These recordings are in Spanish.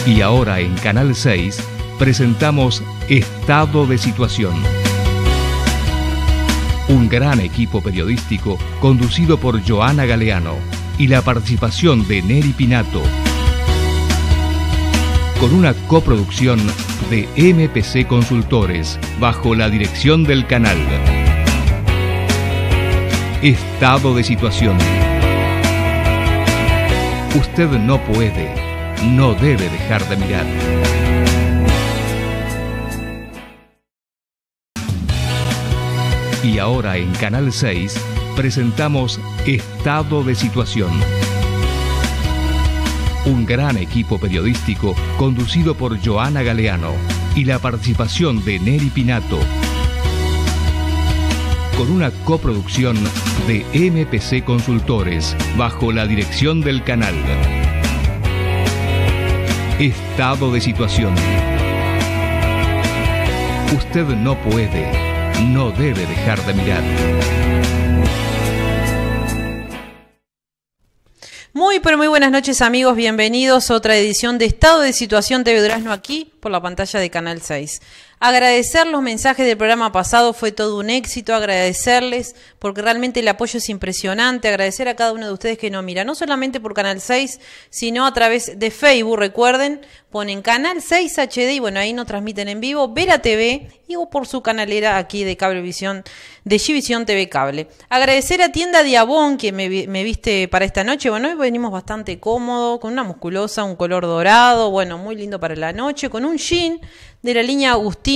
Y ahora en Canal 6 presentamos Estado de Situación. Un gran equipo periodístico conducido por Joana Galeano y la participación de Neri Pinato. Con una coproducción de MPC Consultores bajo la dirección del canal. Estado de Situación. Usted no puede, no debe dejar de mirar. Y ahora en Canal 6 presentamos Estado de Situación. Un gran equipo periodístico conducido por Joana Galeano y la participación de Neri Pinato. Con una coproducción de MPC Consultores bajo la dirección del canal. Estado de Situación. Usted no puede, no debe dejar de mirar. Muy pero muy buenas noches amigos, bienvenidos a otra edición de Estado de Situación TV Durazno aquí por la pantalla de Canal 6. Agradecer los mensajes del programa pasado, fue todo un éxito, agradecerles porque realmente el apoyo es impresionante, agradecer a cada uno de ustedes que nos mira, no solamente por Canal 6, sino a través de Facebook, recuerden, ponen Canal 6 HD y bueno, ahí nos transmiten en vivo, Vera TV y o por su canalera aquí de Cablevisión, de Givisión TV Cable. Agradecer a Tienda Diabón que me viste para esta noche, bueno, hoy venimos bastante cómodo, con una musculosa, un color dorado, bueno, muy lindo para la noche, con un jean de la línea Agustina.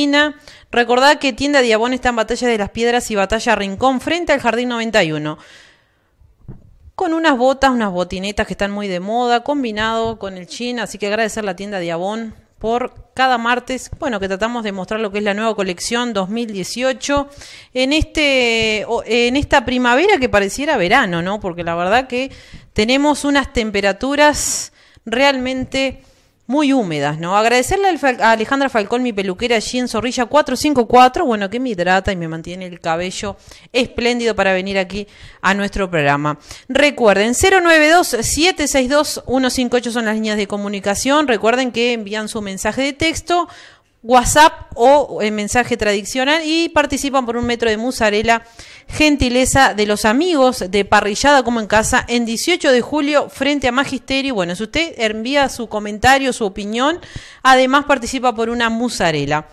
Recordad que Tienda Diabón está en Batalla de las Piedras y Batalla Rincón frente al Jardín 91. Con unas botas, unas botinetas que están muy de moda, combinado con el jean, así que agradecer a la Tienda Diabón por cada martes, bueno, que tratamos de mostrar lo que es la nueva colección 2018 en esta primavera que pareciera verano, ¿no? Porque la verdad que tenemos unas temperaturas realmente muy húmedas, ¿no? Agradecerle a Alejandra Falcón, mi peluquera allí en Zorrilla 454, bueno, que me hidrata y me mantiene el cabello espléndido para venir aquí a nuestro programa. Recuerden, 092-762-158 son las líneas de comunicación. Recuerden que envían su mensaje de texto, WhatsApp o el mensaje tradicional y participan por 1 metro de mozzarella, gentileza de los amigos de Parrillada como en Casa en 18 de julio frente a Magisterio. Bueno, si usted envía su comentario, su opinión, además participa por una mozzarella.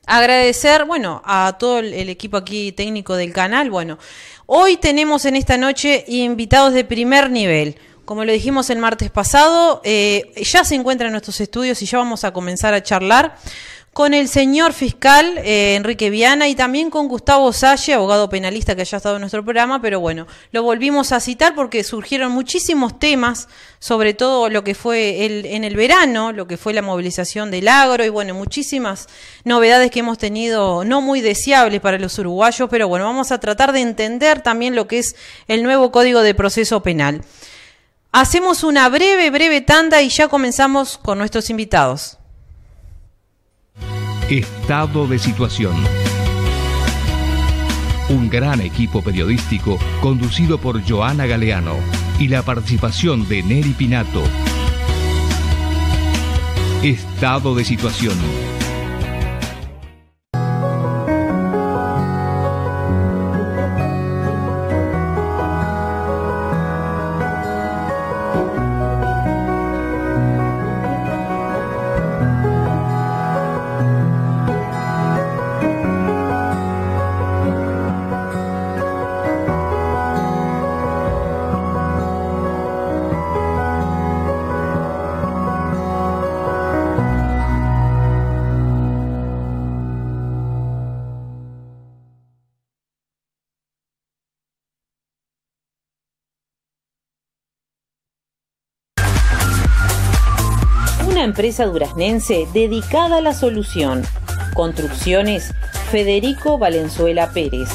Agradecer, bueno, a todo el equipo aquí técnico del canal. Bueno, hoy tenemos en esta noche invitados de primer nivel. Como lo dijimos el martes pasado, ya se encuentra en nuestros estudios y ya vamos a comenzar a charlar con el señor fiscal Enrique Viana y también con Gustavo Salle, abogado penalista que ya ha estado en nuestro programa, pero bueno, lo volvimos a citar porque surgieron muchísimos temas, sobre todo lo que fue en el verano, lo que fue la movilización del agro y bueno, muchísimas novedades que hemos tenido no muy deseables para los uruguayos, pero bueno, vamos a tratar de entender también lo que es el nuevo Código de Proceso Penal. Hacemos una breve tanda y ya comenzamos con nuestros invitados. Estado de Situación. Un gran equipo periodístico conducido por Joana Galeano y la participación de Neri Pinato. Estado de Situación. Empresa duraznense dedicada a la solución. Construcciones Federico Valenzuela Pérez.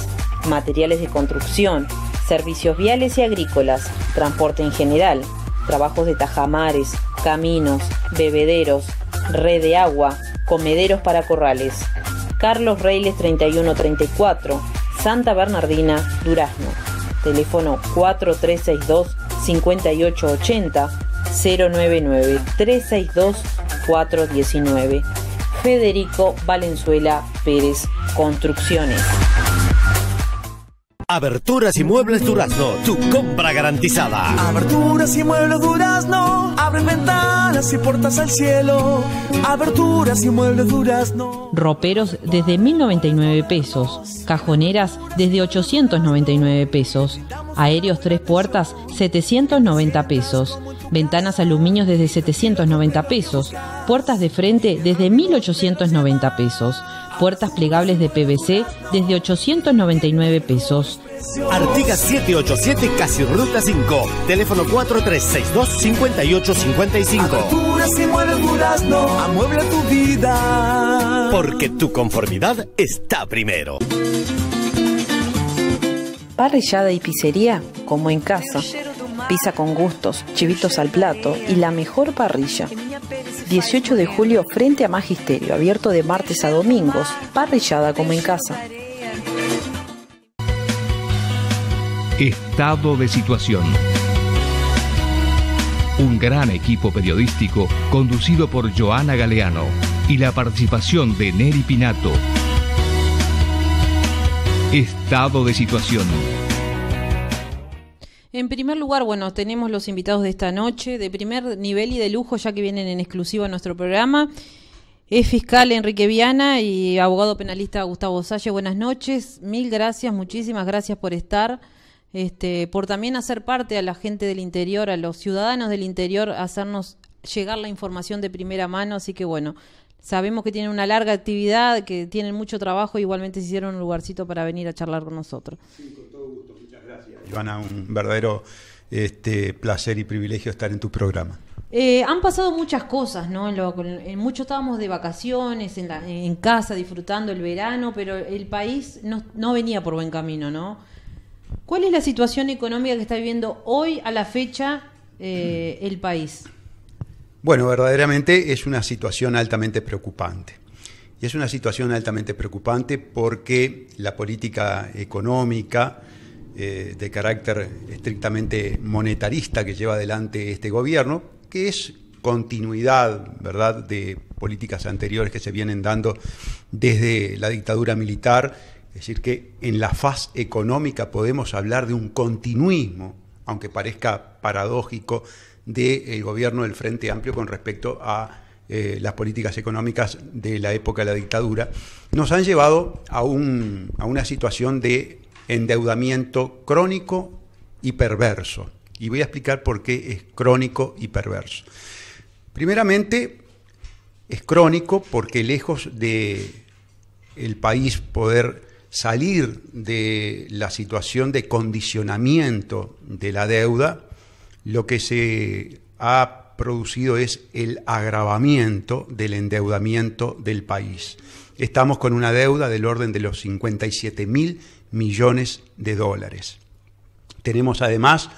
Materiales de construcción, servicios viales y agrícolas, transporte en general, trabajos de tajamares, caminos, bebederos, red de agua, comederos para corrales. Carlos Reiles 3134, Santa Bernardina, Durazno. Teléfono 4362-5880, 099-362 3419. Federico Valenzuela Pérez Construcciones. Aberturas y Muebles Durazno, tu compra garantizada. Aberturas y Muebles Durazno, abren ventanas y puertas al cielo. Aberturas y Muebles Durazno. Roperos desde 1.099 pesos, cajoneras desde 899 pesos, aéreos 3 puertas 790 pesos, ventanas aluminios desde 790 pesos, puertas de frente desde 1.890 pesos, puertas plegables de PVC desde 899 pesos. Artigas 787, casi Ruta 5. Teléfono 4362-5855. Aberturas y Muebles Durazno, amuebla tu vida. Porque tu conformidad está primero. Parrillada y pizzería como en casa. Pizza con gustos, chivitos al plato y la mejor parrilla. 18 de julio frente a Magisterio, abierto de martes a domingos. Parrillada como en casa. Estado de situación. Un gran equipo periodístico conducido por Joana Galeano y la participación de Neri Pinato. Estado de situación. En primer lugar, bueno, tenemos los invitados de esta noche, de primer nivel y de lujo, ya que vienen en exclusiva a nuestro programa. Es fiscal Enrique Viana y abogado penalista Gustavo Salle. Buenas noches, mil gracias, muchísimas gracias por estar, por también hacer parte a la gente del interior, a los ciudadanos del interior, hacernos llegar la información de primera mano. Así que bueno, sabemos que tienen una larga actividad, que tienen mucho trabajo, igualmente se hicieron un lugarcito para venir a charlar con nosotros. Sí, con todo gusto, muchas gracias. Joana, un verdadero placer y privilegio estar en tu programa. Han pasado muchas cosas, ¿no? Muchos estábamos de vacaciones, en casa, disfrutando el verano, pero el país no venía por buen camino, ¿no? ¿Cuál es la situación económica que está viviendo hoy a la fecha el país? Bueno, verdaderamente es una situación altamente preocupante. Y es una situación altamente preocupante porque la política económica de carácter estrictamente monetarista que lleva adelante este gobierno, que es continuidad, ¿verdad?, de políticas anteriores que se vienen dando desde la dictadura militar. Es decir, que en la faz económica podemos hablar de un continuismo, aunque parezca paradójico, del gobierno del Frente Amplio con respecto a las políticas económicas de la época de la dictadura, nos han llevado a una situación de endeudamiento crónico y perverso. Y voy a explicar por qué es crónico y perverso. Primeramente, es crónico porque lejos de el país poder salir de la situación de condicionamiento de la deuda, lo que se ha producido es el agravamiento del endeudamiento del país. Estamos con una deuda del orden de los 57.000 millones de dólares. Tenemos además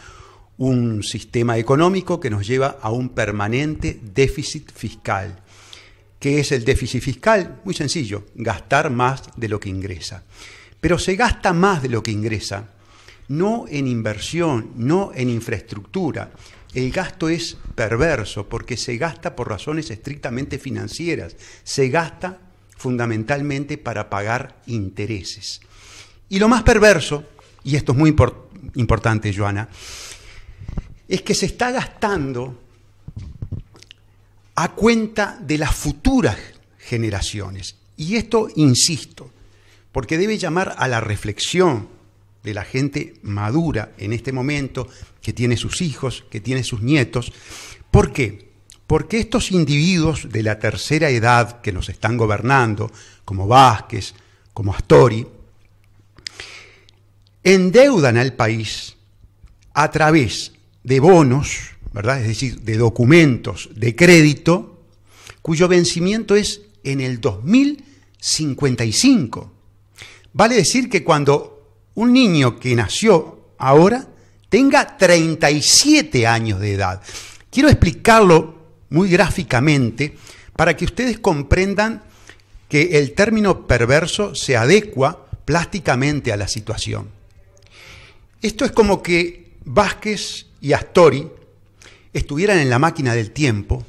un sistema económico que nos lleva a un permanente déficit fiscal. ¿Qué es el déficit fiscal? Muy sencillo, gastar más de lo que ingresa. Pero se gasta más de lo que ingresa, no en inversión, no en infraestructura. El gasto es perverso porque se gasta por razones estrictamente financieras. Se gasta fundamentalmente para pagar intereses. Y lo más perverso, y esto es muy importante, Joana, es que se está gastando a cuenta de las futuras generaciones. Y esto, insisto, porque debe llamar a la reflexión de la gente madura en este momento, que tiene sus hijos, que tiene sus nietos. ¿Por qué? Porque estos individuos de la tercera edad que nos están gobernando, como Vázquez, como Astori, endeudan al país a través de bonos, ¿verdad?, es decir, de documentos de crédito, cuyo vencimiento es en el 2055. Vale decir que cuando un niño que nació ahora tenga 37 años de edad. Quiero explicarlo muy gráficamente para que ustedes comprendan que el término perverso se adecua plásticamente a la situación. Esto es como que Vázquez y Astori estuvieran en la máquina del tiempo,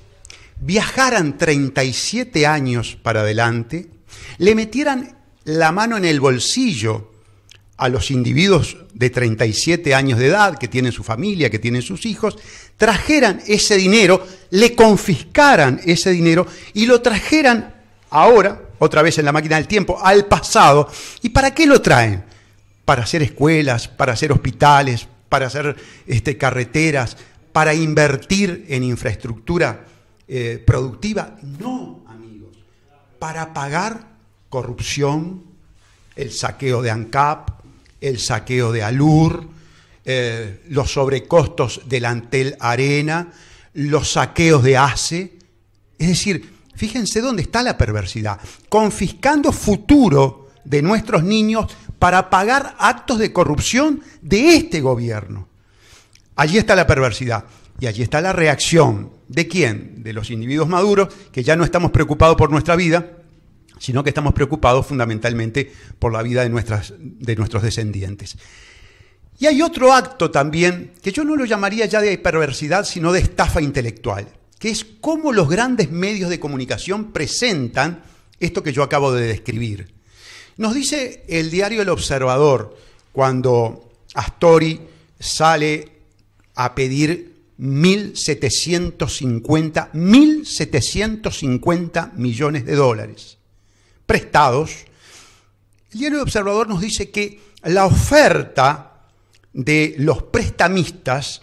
viajaran 37 años para adelante, le metieran la mano en el bolsillo a los individuos de 37 años de edad, que tienen su familia, que tienen sus hijos, trajeran ese dinero, le confiscaran ese dinero y lo trajeran ahora, otra vez en la máquina del tiempo, al pasado. ¿Y para qué lo traen? Para hacer escuelas, para hacer hospitales, para hacer carreteras, para invertir en infraestructura productiva. No, amigos, para pagar corrupción, el saqueo de ANCAP, el saqueo de ALUR, los sobrecostos del Antel Arena, los saqueos de ACE. Es decir, fíjense dónde está la perversidad. Confiscando futuro de nuestros niños para pagar actos de corrupción de este gobierno. Allí está la perversidad. Y allí está la reacción. ¿De quién? De los individuos maduros, que ya no estamos preocupados por nuestra vida, sino que estamos preocupados fundamentalmente por la vida de nuestros descendientes. Y hay otro acto también, que yo no lo llamaría ya de perversidad, sino de estafa intelectual, que es cómo los grandes medios de comunicación presentan esto que yo acabo de describir. Nos dice el diario El Observador, cuando Astori sale a pedir 1.750 millones de dólares prestados. El diario El Observador nos dice que la oferta de los prestamistas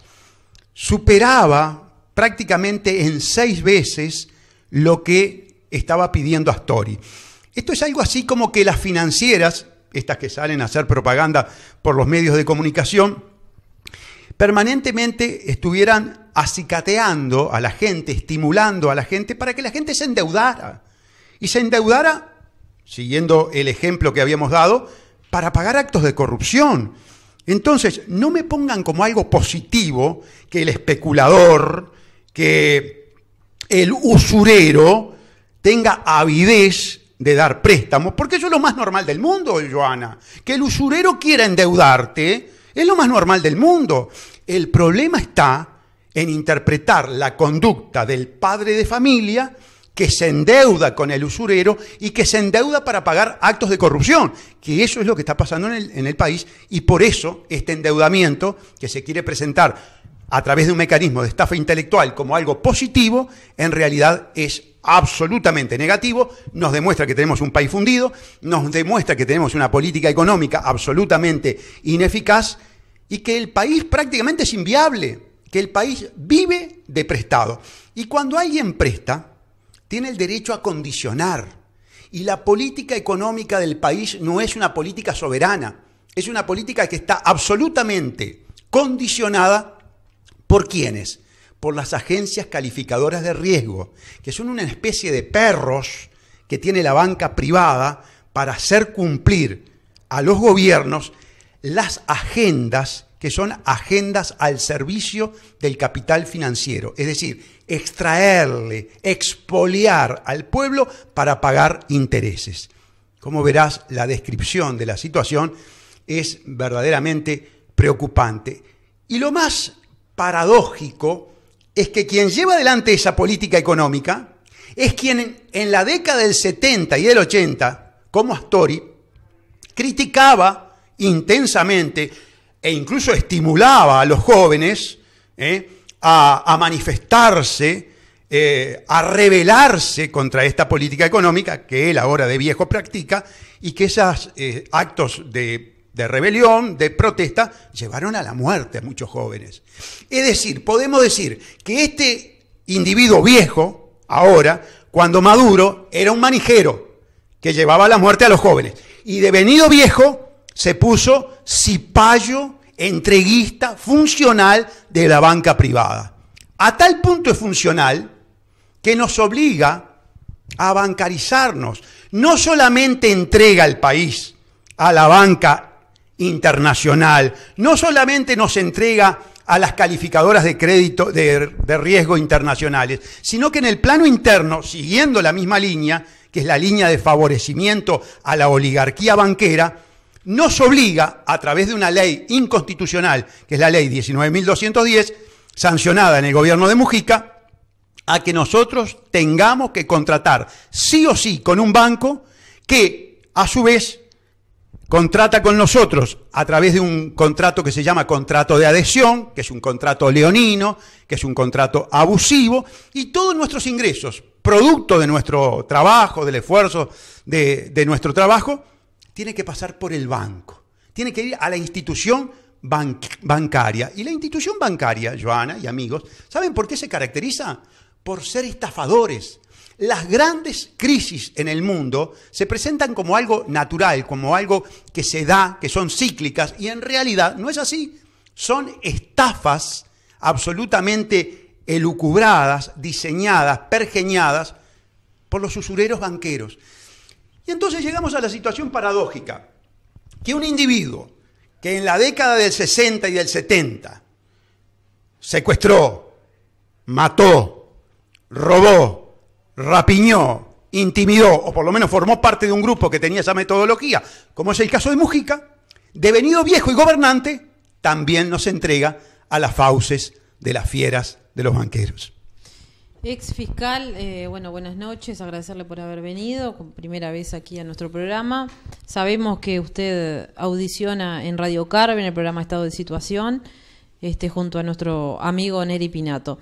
superaba prácticamente en 6 veces lo que estaba pidiendo Astori. Esto es algo así como que las financieras, estas que salen a hacer propaganda por los medios de comunicación, permanentemente estuvieran acicateando a la gente, estimulando a la gente para que la gente se endeudara. Y se endeudara, siguiendo el ejemplo que habíamos dado, para pagar actos de corrupción. Entonces, no me pongan como algo positivo que el especulador, que el usurero tenga avidez de dar préstamos, porque eso es lo más normal del mundo, Joana. Que el usurero quiera endeudarte es lo más normal del mundo. El problema está en interpretar la conducta del padre de familia que se endeuda con el usurero y que se endeuda para pagar actos de corrupción, que eso es lo que está pasando en el país, y por eso este endeudamiento que se quiere presentar a través de un mecanismo de estafa intelectual como algo positivo, en realidad es absolutamente negativo, nos demuestra que tenemos un país fundido, nos demuestra que tenemos una política económica absolutamente ineficaz y que el país prácticamente es inviable, que el país vive de prestado. Y cuando alguien presta, tiene el derecho a condicionar. Y la política económica del país no es una política soberana, es una política que está absolutamente condicionada ¿por quiénes? Por las agencias calificadoras de riesgo, que son una especie de perros que tiene la banca privada para hacer cumplir a los gobiernos las agendas que son agendas al servicio del capital financiero, es decir, extraerle, expoliar al pueblo para pagar intereses. Como verás, la descripción de la situación es verdaderamente preocupante. Y lo más paradójico es que quien lleva adelante esa política económica es quien en la década del 70 y del 80, como Astori, criticaba intensamente e incluso estimulaba a los jóvenes a manifestarse, a rebelarse contra esta política económica que él ahora de viejo practica, y que esos actos de rebelión, de protesta, llevaron a la muerte a muchos jóvenes. Es decir, podemos decir que este individuo viejo, ahora, cuando maduro, era un manijero que llevaba a la muerte a los jóvenes. Y devenido viejo, se puso cipayo, entreguista, funcional de la banca privada. A tal punto es funcional que nos obliga a bancarizarnos. No solamente entrega el país a la banca internacional, no solamente nos entrega a las calificadoras de crédito de riesgo internacionales, sino que en el plano interno, siguiendo la misma línea, que es la línea de favorecimiento a la oligarquía banquera, nos obliga, a través de una ley inconstitucional, que es la ley 19.210, sancionada en el gobierno de Mujica, a que nosotros tengamos que contratar sí o sí con un banco que a su vez contrata con nosotros a través de un contrato que se llama contrato de adhesión, que es un contrato leonino, que es un contrato abusivo, y todos nuestros ingresos, producto de nuestro trabajo, del esfuerzo de nuestro trabajo, tiene que pasar por el banco, tiene que ir a la institución bancaria. Y la institución bancaria, Joana y amigos, ¿saben por qué se caracteriza? Por ser estafadores. Las grandes crisis en el mundo se presentan como algo natural, como algo que se da, que son cíclicas, y en realidad no es así. Son estafas absolutamente elucubradas, diseñadas, pergeñadas por los usureros banqueros. Y entonces llegamos a la situación paradójica, que un individuo que en la década del 60 y del 70 secuestró, mató, robó, rapiñó, intimidó, o por lo menos formó parte de un grupo que tenía esa metodología, como es el caso de Mujica, devenido viejo y gobernante, también nos entrega a las fauces de las fieras de los banqueros. Ex fiscal, bueno, buenas noches, agradecerle por haber venido, por primera vez aquí a nuestro programa. Sabemos que usted audiciona en Radio Carve, en el programa Estado de Situación, junto a nuestro amigo Neri Pinato.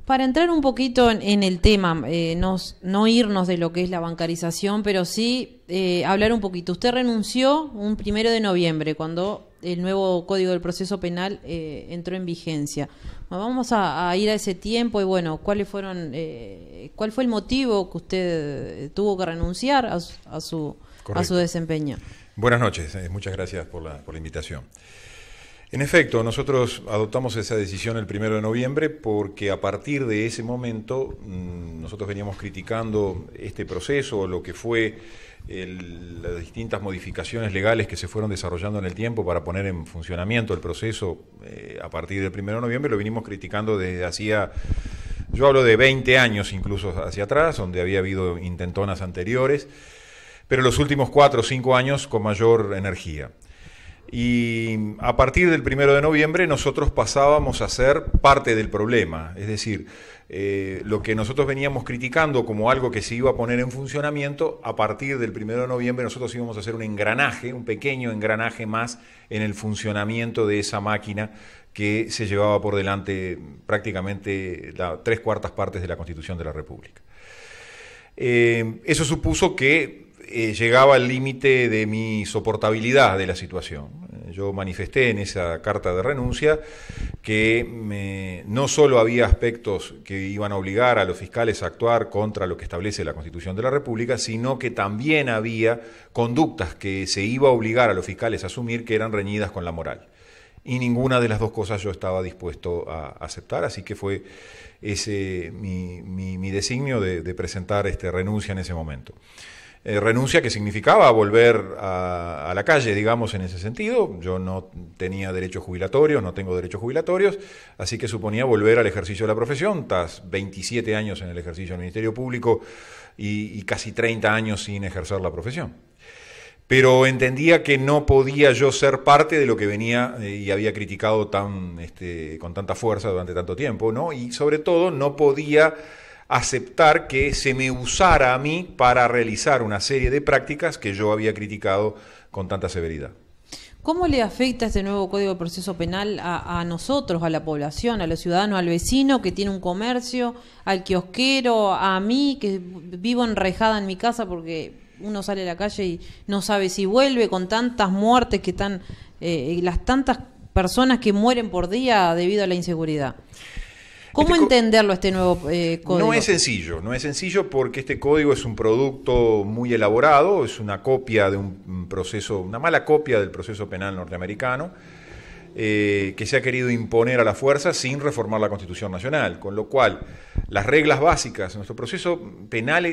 Para entrar un poquito en el tema, no irnos de lo que es la bancarización, pero sí hablar un poquito. Usted renunció un 1 de noviembre, cuando el nuevo Código del Proceso Penal entró en vigencia. Vamos a ir a ese tiempo y bueno, ¿cuál fue el motivo que usted tuvo que renunciar a su desempeño? Buenas noches, muchas gracias por la invitación. En efecto, nosotros adoptamos esa decisión el 1 de noviembre porque a partir de ese momento nosotros veníamos criticando este proceso, lo que fue las distintas modificaciones legales que se fueron desarrollando en el tiempo para poner en funcionamiento el proceso a partir del 1 de noviembre, lo vinimos criticando desde hacía, yo hablo de 20 años incluso hacia atrás, donde había habido intentonas anteriores, pero los últimos 4 o 5 años con mayor energía. Y a partir del 1 de noviembre nosotros pasábamos a ser parte del problema, es decir, lo que nosotros veníamos criticando como algo que se iba a poner en funcionamiento, a partir del 1 de noviembre nosotros íbamos a hacer un engranaje, un pequeño engranaje más en el funcionamiento de esa máquina que se llevaba por delante prácticamente 3/4 partes de la Constitución de la República. Eso supuso que llegaba al límite de mi soportabilidad de la situación. Yo manifesté en esa carta de renuncia que no solo había aspectos que iban a obligar a los fiscales a actuar contra lo que establece la Constitución de la República, sino que también había conductas que se iba a obligar a los fiscales a asumir que eran reñidas con la moral. Y ninguna de las dos cosas yo estaba dispuesto a aceptar, así que fue ese mi designio de presentar renuncia en ese momento. Renuncia que significaba volver a la calle, digamos, en ese sentido. Yo no tenía derechos jubilatorios, no tengo derechos jubilatorios, así que suponía volver al ejercicio de la profesión, tras 27 años en el ejercicio del Ministerio Público y casi 30 años sin ejercer la profesión. Pero entendía que no podía yo ser parte de lo que venía y había criticado con tanta fuerza durante tanto tiempo, ¿no? Y sobre todo no podía aceptar que se me usara a mí para realizar una serie de prácticas que yo había criticado con tanta severidad. ¿Cómo le afecta este nuevo Código de Proceso Penal a nosotros, a la población, a los ciudadanos, al vecino que tiene un comercio, al kiosquero, a mí que vivo enrejada en mi casa porque uno sale a la calle y no sabe si vuelve, con tantas muertes que están, las tantas personas que mueren por día debido a la inseguridad? ¿Cómo entenderlo este nuevo código? No es sencillo porque este código es un producto muy elaborado, es una copia de un proceso, una mala copia del proceso penal norteamericano, que se ha querido imponer a la fuerza sin reformar la Constitución Nacional, con lo cual las reglas básicas de nuestro proceso penal,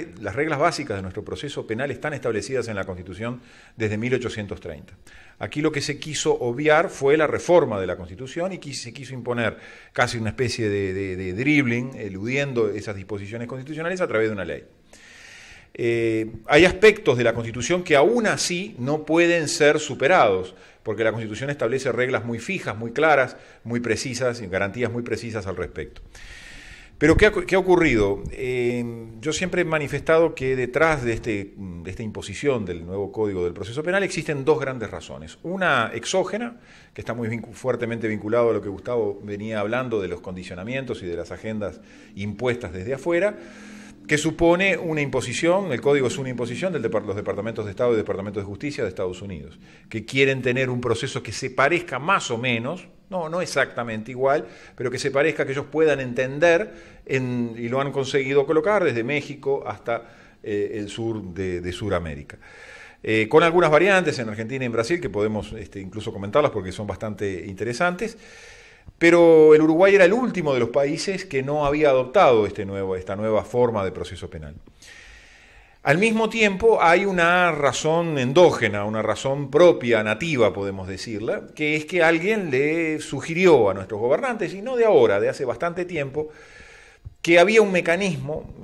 están establecidas en la Constitución desde 1830. Aquí lo que se quiso obviar fue la reforma de la Constitución y se quiso imponer casi una especie de dribbling, eludiendo esas disposiciones constitucionales a través de una ley. Hay aspectos de la Constitución que aún así no pueden ser superados, porque la Constitución establece reglas muy fijas, muy claras, muy precisas y garantías muy precisas al respecto. Pero ¿qué ha ocurrido? Yo siempre he manifestado que detrás de esta imposición del nuevo Código del Proceso Penal existen dos grandes razones. Una exógena, que está muy fuertemente vinculado a lo que Gustavo venía hablando de los condicionamientos y de las agendas impuestas desde afuera, que supone una imposición, el Código es una imposición de los Departamentos de Estado y Departamentos de Justicia de Estados Unidos, que quieren tener un proceso que se parezca más o menos, no exactamente igual, pero que se parezca, que ellos puedan entender, y lo han conseguido colocar desde México hasta el sur de Sudamérica. Con algunas variantes en Argentina y en Brasil, que podemos incluso comentarlas porque son bastante interesantes, pero el Uruguay era el último de los países que no había adoptado esta nueva forma de proceso penal. Al mismo tiempo hay una razón endógena, una razón propia, nativa, podemos decirla, que es que alguien le sugirió a nuestros gobernantes, y no de ahora, de hace bastante tiempo, que había un mecanismo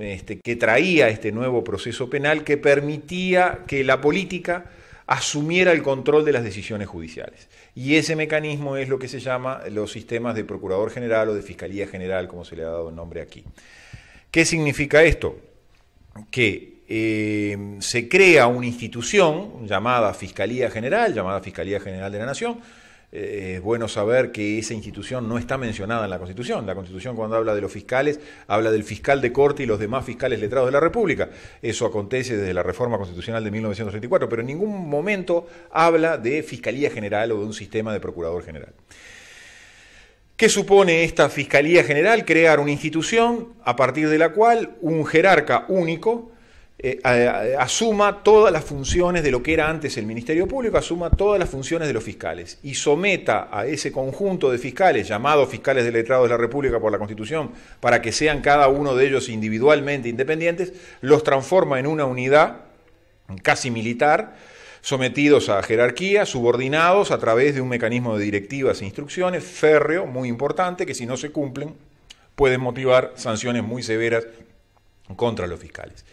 que traía este nuevo proceso penal que permitía que la política asumiera el control de las decisiones judiciales. Y ese mecanismo es lo que se llama los sistemas de Procurador General o de Fiscalía General, como se le ha dado el nombre aquí. ¿Qué significa esto? Que se crea una institución llamada Fiscalía General de la Nación. Es bueno saber que esa institución no está mencionada en la Constitución. La Constitución, cuando habla de los fiscales, habla del fiscal de corte y los demás fiscales letrados de la República. Eso acontece desde la reforma constitucional de 1934, pero en ningún momento habla de Fiscalía General o de un sistema de Procurador General. ¿Qué supone esta Fiscalía General? Crear una institución a partir de la cual un jerarca único asuma todas las funciones de lo que era antes el Ministerio Público, asuma todas las funciones de los fiscales y someta a ese conjunto de fiscales, llamados fiscales del letrado de la República por la Constitución, para que sean cada uno de ellos individualmente independientes, los transforma en una unidad casi militar, sometidos a jerarquía, subordinados a través de un mecanismo de directivas e instrucciones férreo, muy importante, que si no se cumplen pueden motivar sanciones muy severas contra los fiscales.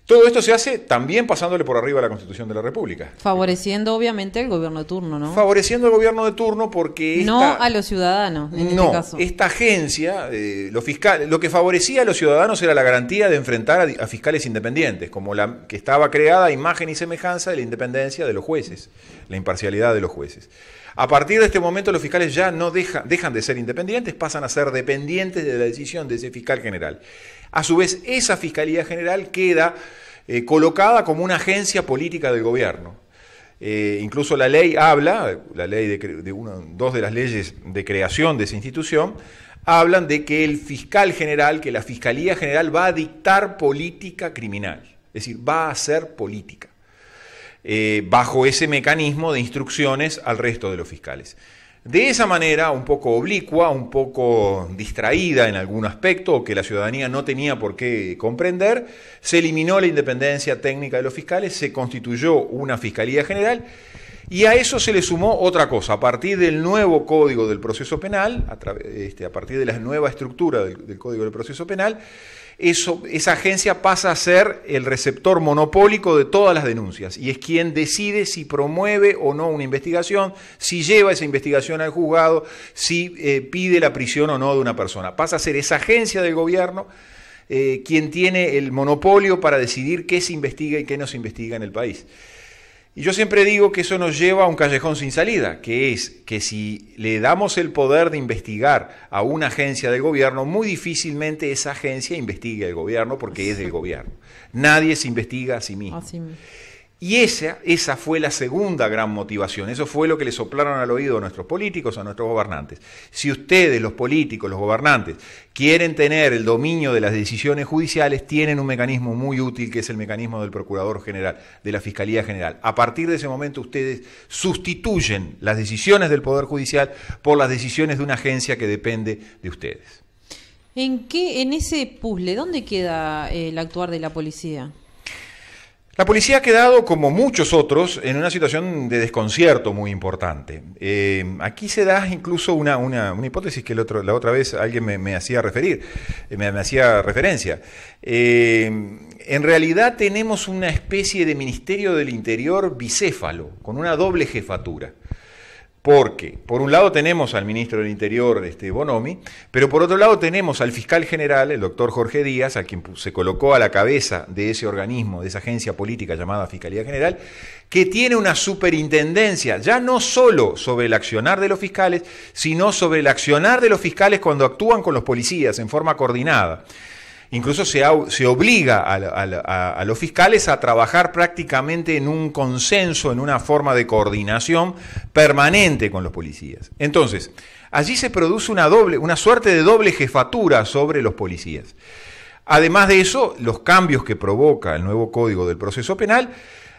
Todo esto se hace también pasándole por arriba a la Constitución de la República. Favoreciendo obviamente el gobierno de turno, ¿no? Favoreciendo al gobierno de turno porque... No a los ciudadanos, en este caso. Esta agencia, los fiscales, lo que favorecía a los ciudadanos era la garantía de enfrentar a fiscales independientes, como la que estaba creada a imagen y semejanza de la independencia de los jueces, la imparcialidad de los jueces. A partir de este momento los fiscales ya no dejan de ser independientes, pasan a ser dependientes de la decisión de ese fiscal general. A su vez, esa Fiscalía General queda colocada como una agencia política del gobierno. Incluso la ley habla, la ley dos de las leyes de creación de esa institución, hablan de que el fiscal general, que la Fiscalía General va a dictar política criminal, es decir, va a hacer política, bajo ese mecanismo de instrucciones al resto de los fiscales. De esa manera, un poco oblicua, un poco distraída en algún aspecto, o que la ciudadanía no tenía por qué comprender, se eliminó la independencia técnica de los fiscales, se constituyó una Fiscalía General, y a eso se le sumó otra cosa. A partir del nuevo Código del Proceso Penal, a partir de la nueva estructura del Código del Proceso Penal, esa agencia pasa a ser el receptor monopólico de todas las denuncias y es quien decide si promueve o no una investigación, si lleva esa investigación al juzgado, si pide la prisión o no de una persona. Pasa a ser esa agencia del gobierno quien tiene el monopolio para decidir qué se investiga y qué no se investiga en el país. Y yo siempre digo que eso nos lleva a un callejón sin salida, que es que si le damos el poder de investigar a una agencia del gobierno, muy difícilmente esa agencia investigue al gobierno porque es del gobierno. Nadie se investiga a sí mismo. Y esa fue la segunda gran motivación, eso fue lo que le soplaron al oído a nuestros políticos, a nuestros gobernantes. Si ustedes, los políticos, los gobernantes, quieren tener el dominio de las decisiones judiciales, tienen un mecanismo muy útil que es el mecanismo del Procurador General, de la Fiscalía General. A partir de ese momento ustedes sustituyen las decisiones del Poder Judicial por las decisiones de una agencia que depende de ustedes. En ese puzzle, ¿dónde queda el actuar de la policía? La policía ha quedado, como muchos otros, en una situación de desconcierto muy importante. Aquí se da incluso una hipótesis que la otra vez alguien me hacía referencia. En realidad tenemos una especie de Ministerio del Interior bicéfalo, con una doble jefatura. Porque, por un lado tenemos al ministro del Interior, Bonomi, pero por otro lado tenemos al fiscal general, el doctor Jorge Díaz, a quien se colocó a la cabeza de ese organismo, de esa agencia política llamada Fiscalía General, que tiene una superintendencia, ya no solo sobre el accionar de los fiscales, sino sobre el accionar de los fiscales cuando actúan con los policías en forma coordinada. Incluso se obliga a los fiscales a trabajar prácticamente en un consenso, en una forma de coordinación permanente con los policías. Entonces, allí se produce una suerte de doble jefatura sobre los policías. Además de eso, los cambios que provoca el nuevo Código del Proceso Penal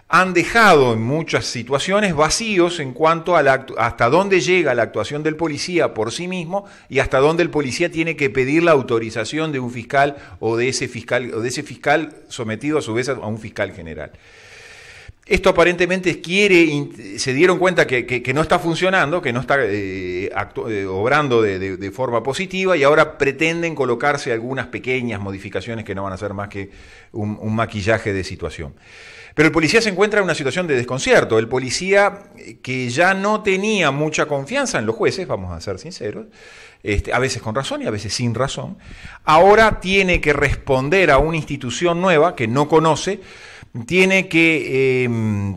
han dejado en muchas situaciones vacíos en cuanto a hasta dónde llega la actuación del policía por sí mismo y hasta dónde el policía tiene que pedir la autorización de un fiscal o de ese fiscal sometido a su vez a un fiscal general. Esto aparentemente se dieron cuenta que no está funcionando, que no está obrando de forma positiva y ahora pretenden colocarse algunas pequeñas modificaciones que no van a ser más que un maquillaje de situación. Pero el policía se encuentra en una situación de desconcierto. El policía que ya no tenía mucha confianza en los jueces, vamos a ser sinceros, a veces con razón y a veces sin razón, ahora tiene que responder a una institución nueva que no conoce, tiene que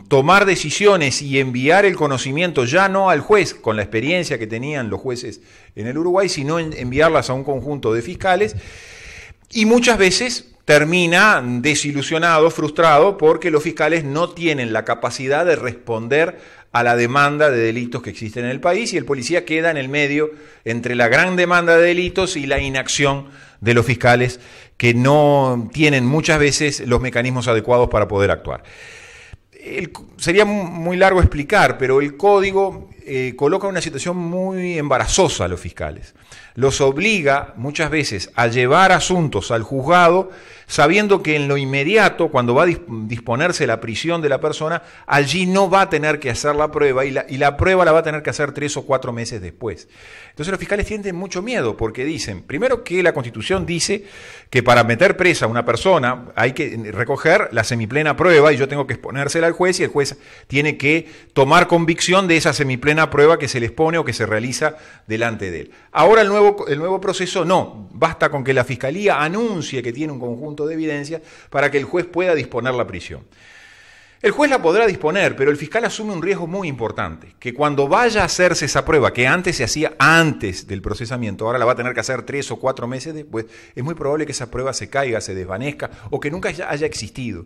tomar decisiones y enviar el conocimiento ya no al juez, con la experiencia que tenían los jueces en el Uruguay, sino enviarlas a un conjunto de fiscales, y muchas veces termina desilusionado, frustrado, porque los fiscales no tienen la capacidad de responder a la demanda de delitos que existen en el país y el policía queda en el medio entre la gran demanda de delitos y la inacción de los fiscales que no tienen muchas veces los mecanismos adecuados para poder actuar. Sería muy largo explicar, pero el código coloca una situación muy embarazosa a los fiscales. Los obliga muchas veces a llevar asuntos al juzgado sabiendo que en lo inmediato, cuando va a disponerse la prisión de la persona, allí no va a tener que hacer la prueba y la prueba la va a tener que hacer 3 o 4 meses después. Entonces los fiscales tienen mucho miedo porque dicen, primero que la Constitución dice que para meter presa a una persona hay que recoger la semiplena prueba y yo tengo que exponérsela al juez y el juez tiene que tomar convicción de esa semiplena prueba que se le expone o que se realiza delante de él. Ahora el nuevo proceso no, basta con que la Fiscalía anuncie que tiene un conjunto de evidencias para que el juez pueda disponer la prisión. El juez la podrá disponer, pero el fiscal asume un riesgo muy importante, que cuando vaya a hacerse esa prueba, que antes se hacía antes del procesamiento, ahora la va a tener que hacer 3 o 4 meses después, es muy probable que esa prueba se caiga, se desvanezca o que nunca haya existido.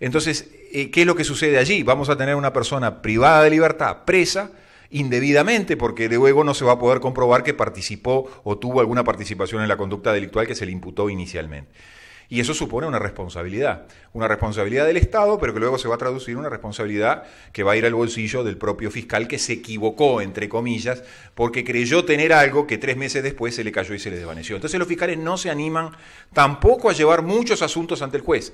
Entonces, ¿qué es lo que sucede allí? Vamos a tener una persona privada de libertad, presa, indebidamente, porque luego no se va a poder comprobar que participó o tuvo alguna participación en la conducta delictual que se le imputó inicialmente. Y eso supone una responsabilidad del Estado, pero que luego se va a traducir en una responsabilidad que va a ir al bolsillo del propio fiscal que se equivocó, entre comillas, porque creyó tener algo que 3 meses después se le cayó y se le desvaneció. Entonces los fiscales no se animan tampoco a llevar muchos asuntos ante el juez.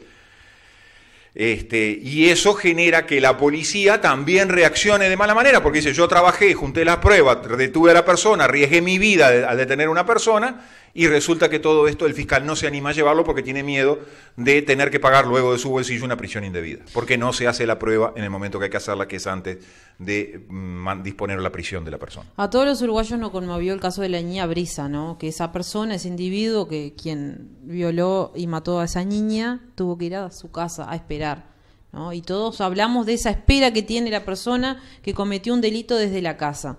Y eso genera que la policía también reaccione de mala manera, porque dice, yo trabajé, junté las pruebas, detuve a la persona, arriesgué mi vida al detener a una persona, y resulta que todo esto el fiscal no se anima a llevarlo porque tiene miedo de tener que pagar luego de su bolsillo una prisión indebida, porque no se hace la prueba en el momento que hay que hacerla, que es antes de disponer la prisión de la persona. A todos los uruguayos nos conmovió el caso de la niña Brisa, ¿no? Que esa persona, ese individuo quien violó y mató a esa niña, tuvo que ir a su casa a esperar, ¿no? Y todos hablamos de esa espera que tiene la persona que cometió un delito desde la casa.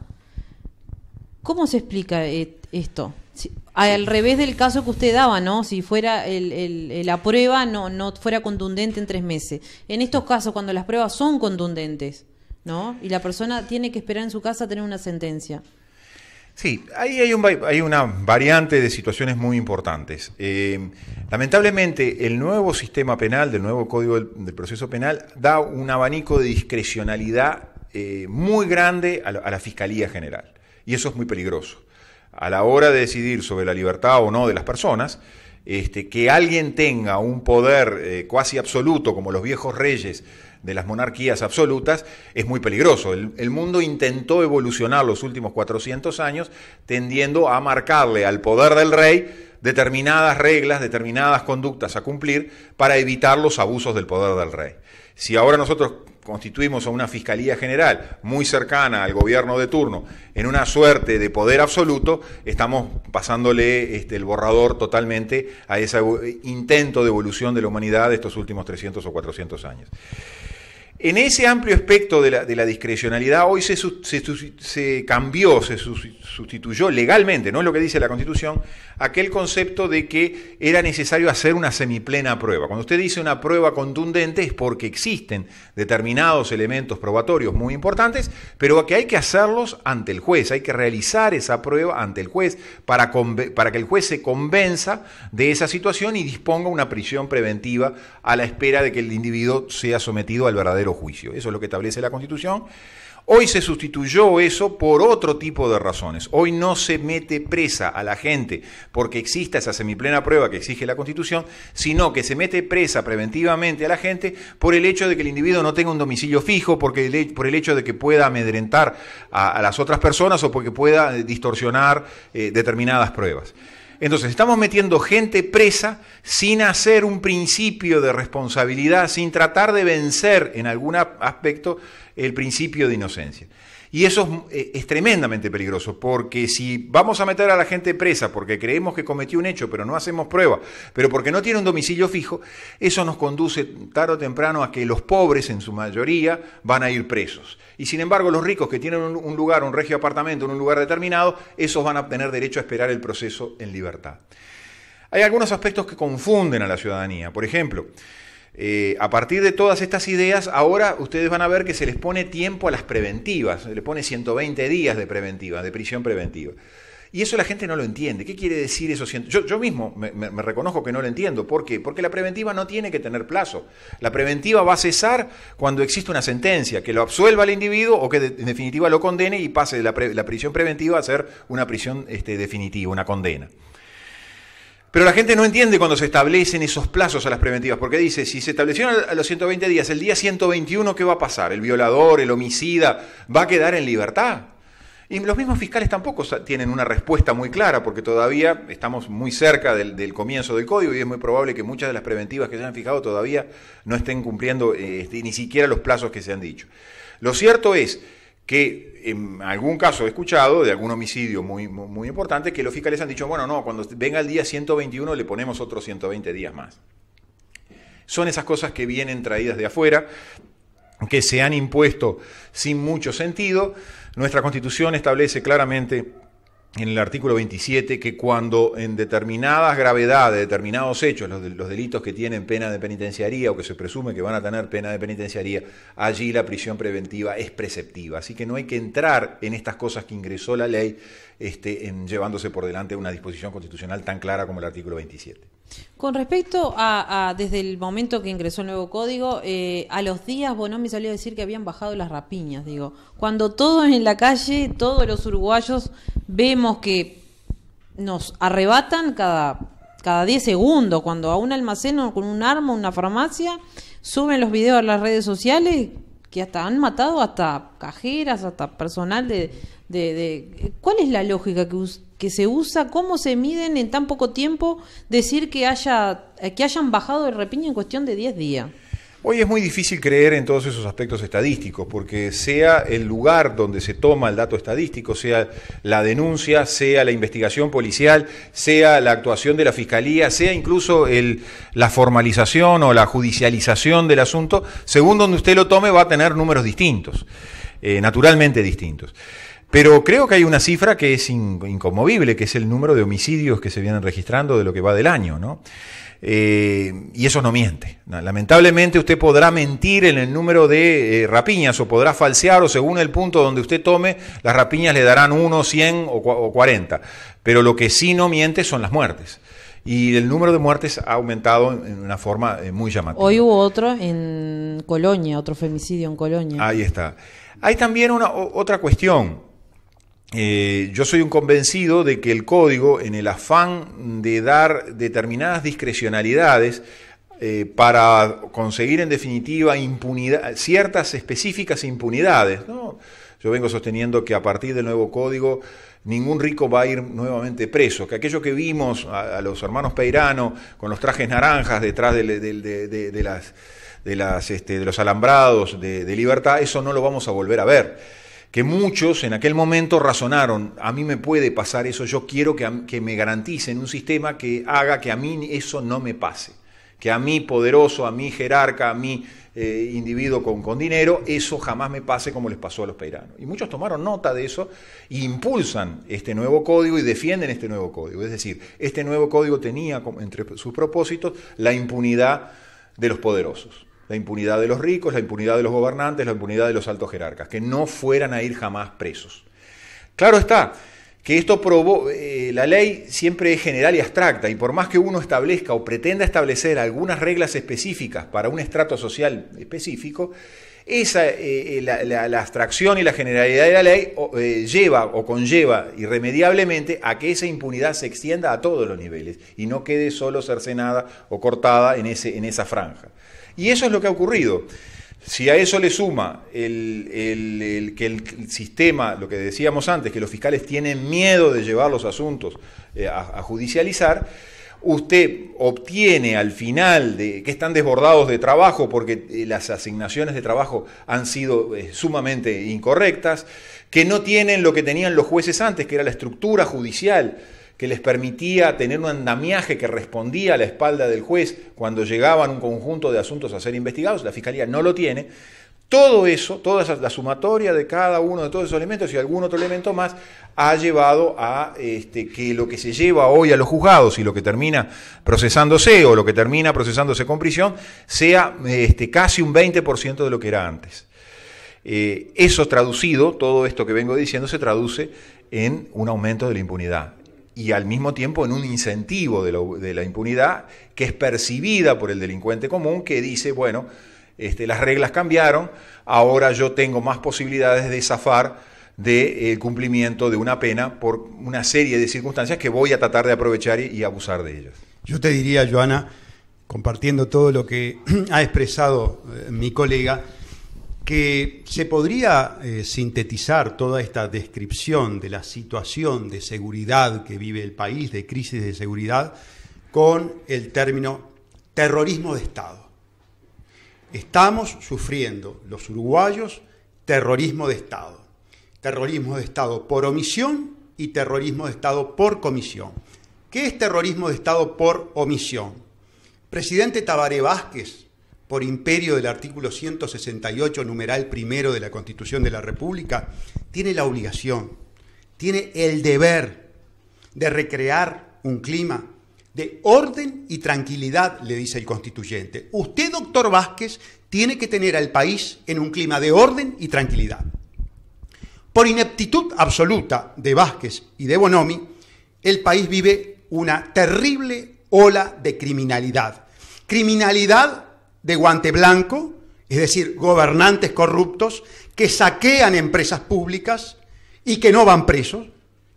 ¿Cómo se explica esto? Al revés del caso que usted daba, ¿no? Si fuera la prueba no fuera contundente en 3 meses. En estos casos, cuando las pruebas son contundentes, ¿no? Y la persona tiene que esperar en su casa a tener una sentencia. Sí, ahí hay una variante de situaciones muy importantes. Lamentablemente, el nuevo sistema penal, del nuevo Código del Proceso Penal, da un abanico de discrecionalidad muy grande a la Fiscalía General. Y eso es muy peligroso. A la hora de decidir sobre la libertad o no de las personas, que alguien tenga un poder cuasi absoluto, como los viejos reyes de las monarquías absolutas, es muy peligroso. El mundo intentó evolucionar los últimos 400 años tendiendo a marcarle al poder del rey determinadas reglas, determinadas conductas a cumplir para evitar los abusos del poder del rey. Si ahora nosotros constituimos a una Fiscalía General muy cercana al gobierno de turno en una suerte de poder absoluto, estamos pasándole el borrador totalmente a ese intento de evolución de la humanidad de estos últimos 300 o 400 años. En ese amplio espectro de la discrecionalidad, hoy se cambió, se sustituyó legalmente, no es lo que dice la Constitución, aquel concepto de que era necesario hacer una semiplena prueba. Cuando usted dice una prueba contundente es porque existen determinados elementos probatorios muy importantes, pero que hay que hacerlos ante el juez, hay que realizar esa prueba ante el juez para que el juez se convenza de esa situación y disponga una prisión preventiva a la espera de que el individuo sea sometido al verdadero juicio. Eso es lo que establece la Constitución. Hoy se sustituyó eso por otro tipo de razones. Hoy no se mete presa a la gente porque exista esa semiplena prueba que exige la Constitución, sino que se mete presa preventivamente a la gente por el hecho de que el individuo no tenga un domicilio fijo, por el hecho de que pueda amedrentar a las otras personas o porque pueda distorsionar determinadas pruebas. Entonces, estamos metiendo gente presa sin hacer un principio de responsabilidad, sin tratar de vencer en algún aspecto el principio de inocencia. Y eso es tremendamente peligroso, porque si vamos a meter a la gente presa porque creemos que cometió un hecho, pero no hacemos prueba, pero porque no tiene un domicilio fijo, eso nos conduce tarde o temprano a que los pobres, en su mayoría, van a ir presos. Y sin embargo, los ricos que tienen un lugar, un regio apartamento, en un lugar determinado, esos van a tener derecho a esperar el proceso en libertad. Hay algunos aspectos que confunden a la ciudadanía. Por ejemplo, a partir de todas estas ideas, ahora ustedes van a ver que se les pone tiempo a las preventivas, se les pone 120 días de preventiva, de prisión preventiva. Y eso la gente no lo entiende. ¿Qué quiere decir eso? Yo mismo me reconozco que no lo entiendo. ¿Por qué? Porque la preventiva no tiene que tener plazo. La preventiva va a cesar cuando existe una sentencia que lo absuelva al individuo o que en definitiva lo condene y pase de la prisión preventiva a ser una prisión definitiva, una condena. Pero la gente no entiende cuando se establecen esos plazos a las preventivas, porque dice, si se establecieron a los 120 días, el día 121, ¿qué va a pasar? ¿El violador, el homicida, va a quedar en libertad? Y los mismos fiscales tampoco tienen una respuesta muy clara, porque todavía estamos muy cerca del comienzo del código y es muy probable que muchas de las preventivas que se han fijado todavía no estén cumpliendo ni siquiera los plazos que se han dicho. Lo cierto es que en algún caso he escuchado de algún homicidio muy importante que los fiscales han dicho, bueno, no, cuando venga el día 121 le ponemos otros 120 días más. Son esas cosas que vienen traídas de afuera, que se han impuesto sin mucho sentido. Nuestra Constitución establece claramente en el artículo 27 que cuando en determinadas gravedades, determinados hechos, los delitos que tienen pena de penitenciaría o que se presume que van a tener pena de penitenciaría, allí la prisión preventiva es preceptiva. Así que no hay que entrar en estas cosas que ingresó la ley llevándose por delante una disposición constitucional tan clara como el artículo 27. Con respecto a desde el momento que ingresó el nuevo código, a los días Bonomi salió a decir que habían bajado las rapiñas. Digo, cuando todos en la calle, todos los uruguayos vemos que nos arrebatan cada 10 segundos, cuando a un almacén o con un arma, una farmacia, suben los videos a las redes sociales que hasta han matado hasta cajeras, hasta personal de ¿cuál es la lógica que se usa? ¿Cómo se miden en tan poco tiempo decir que hayan bajado de rapiña en cuestión de 10 días? Hoy es muy difícil creer en todos esos aspectos estadísticos, porque sea el lugar donde se toma el dato estadístico, sea la denuncia, sea la investigación policial, sea la actuación de la Fiscalía, sea incluso la formalización o la judicialización del asunto, según donde usted lo tome va a tener números distintos, naturalmente distintos. Pero creo que hay una cifra que es inconmovible, que es el número de homicidios que se vienen registrando de lo que va del año, ¿no? Y eso no miente. Lamentablemente usted podrá mentir en el número de rapiñas o podrá falsear o según el punto donde usted tome, las rapiñas le darán 1, 100 o 40. Pero lo que sí no miente son las muertes. Y el número de muertes ha aumentado en una forma muy llamativa. Hoy hubo otro en Colonia, otro femicidio en Colonia. Ahí está. Hay también otra cuestión. Yo soy un convencido de que el código, en el afán de dar determinadas discrecionalidades para conseguir en definitiva impunidad, ciertas específicas impunidades, ¿no? yo vengo sosteniendo que a partir del nuevo código ningún rico va a ir nuevamente preso, que aquello que vimos a los hermanos Peirano con los trajes naranjas detrás de los alambrados de Libertad, eso no lo vamos a volver a ver. Que muchos en aquel momento razonaron, a mí me puede pasar eso, yo quiero que me garanticen un sistema que haga que a mí eso no me pase, que a mí poderoso, a mí jerarca, a mí individuo con dinero, eso jamás me pase como les pasó a los Peirano. Y muchos tomaron nota de eso e impulsan este nuevo código y defienden este nuevo código. Es decir, este nuevo código tenía entre sus propósitos la impunidad de los poderosos. La impunidad de los ricos, la impunidad de los gobernantes, la impunidad de los altos jerarcas, que no fueran a ir jamás presos. Claro está que esto la ley siempre es general y abstracta, y por más que uno establezca o pretenda establecer algunas reglas específicas para un estrato social específico, la abstracción y la generalidad de la ley lleva o conlleva irremediablemente a que esa impunidad se extienda a todos los niveles y no quede solo cercenada o cortada en esa franja. Y eso es lo que ha ocurrido. Si a eso le suma que el sistema, lo que decíamos antes, que los fiscales tienen miedo de llevar los asuntos a judicializar, usted obtiene al final que están desbordados de trabajo porque las asignaciones de trabajo han sido sumamente incorrectas, que no tienen lo que tenían los jueces antes, que era la estructura judicial, que les permitía tener un andamiaje que respondía a la espalda del juez cuando llegaban un conjunto de asuntos a ser investigados. La Fiscalía no lo tiene. Todo eso, toda la sumatoria de cada uno de todos esos elementos y algún otro elemento más ha llevado a que lo que se lleva hoy a los juzgados y lo que termina procesándose o lo que termina procesándose con prisión sea casi un 20% de lo que era antes. Eso traducido, todo esto que vengo diciendo, se traduce en un aumento de la impunidad. Y al mismo tiempo en un incentivo de la impunidad que es percibida por el delincuente común, que dice, bueno, las reglas cambiaron, ahora yo tengo más posibilidades de zafar del cumplimiento de una pena por una serie de circunstancias que voy a tratar de aprovechar y abusar de ellas. Yo te diría, Joana, compartiendo todo lo que ha expresado mi colega, que se podría sintetizar toda esta descripción de la situación de seguridad que vive el país, de crisis de seguridad, con el término terrorismo de Estado. Estamos sufriendo, los uruguayos, terrorismo de Estado. Terrorismo de Estado por omisión y terrorismo de Estado por comisión. ¿Qué es terrorismo de Estado por omisión? Presidente Tabaré Vázquez, por imperio del artículo 168, numeral primero de la Constitución de la República, tiene la obligación, tiene el deber de recrear un clima de orden y tranquilidad, le dice el constituyente. Usted, doctor Vázquez, tiene que tener al país en un clima de orden y tranquilidad. Por ineptitud absoluta de Vázquez y de Bonomi, el país vive una terrible ola de criminalidad. Criminalidad de guante blanco, es decir, gobernantes corruptos que saquean empresas públicas y que no van presos.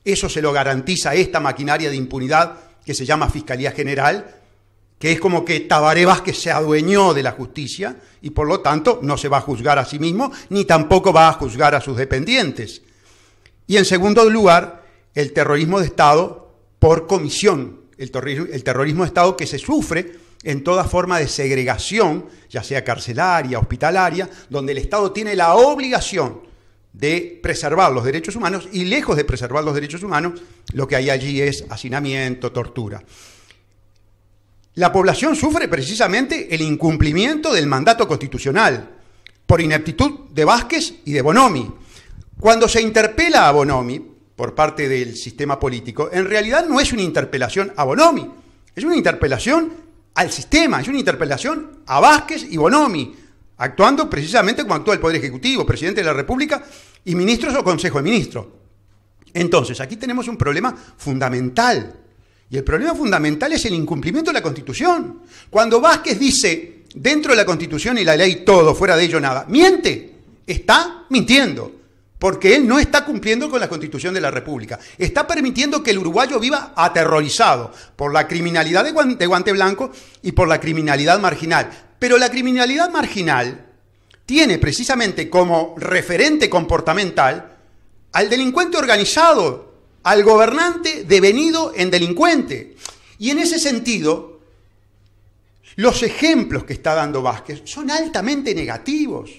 Eso se lo garantiza esta maquinaria de impunidad que se llama Fiscalía General, que es como que Tabaré Vázquez se adueñó de la justicia y por lo tanto no se va a juzgar a sí mismo ni tampoco va a juzgar a sus dependientes. Y en segundo lugar, el terrorismo de Estado por comisión, el terrorismo de Estado que se sufre en toda forma de segregación, ya sea carcelaria, hospitalaria, donde el Estado tiene la obligación de preservar los derechos humanos y lejos de preservar los derechos humanos, lo que hay allí es hacinamiento, tortura. La población sufre precisamente el incumplimiento del mandato constitucional por ineptitud de Vázquez y de Bonomi. Cuando se interpela a Bonomi por parte del sistema político, en realidad no es una interpelación a Bonomi, es una interpelación al sistema, es una interpelación a Vázquez y Bonomi, actuando precisamente como actúa el Poder Ejecutivo, Presidente de la República y ministros o Consejo de Ministros. Entonces, aquí tenemos un problema fundamental, y el problema fundamental es el incumplimiento de la Constitución. Cuando Vázquez dice, dentro de la Constitución y la ley todo, fuera de ello nada, miente, está mintiendo, porque él no está cumpliendo con la Constitución de la República. Está permitiendo que el uruguayo viva aterrorizado por la criminalidad de guante blanco y por la criminalidad marginal. Pero la criminalidad marginal tiene precisamente como referente comportamental al delincuente organizado, al gobernante devenido en delincuente. Y en ese sentido, los ejemplos que está dando Vázquez son altamente negativos.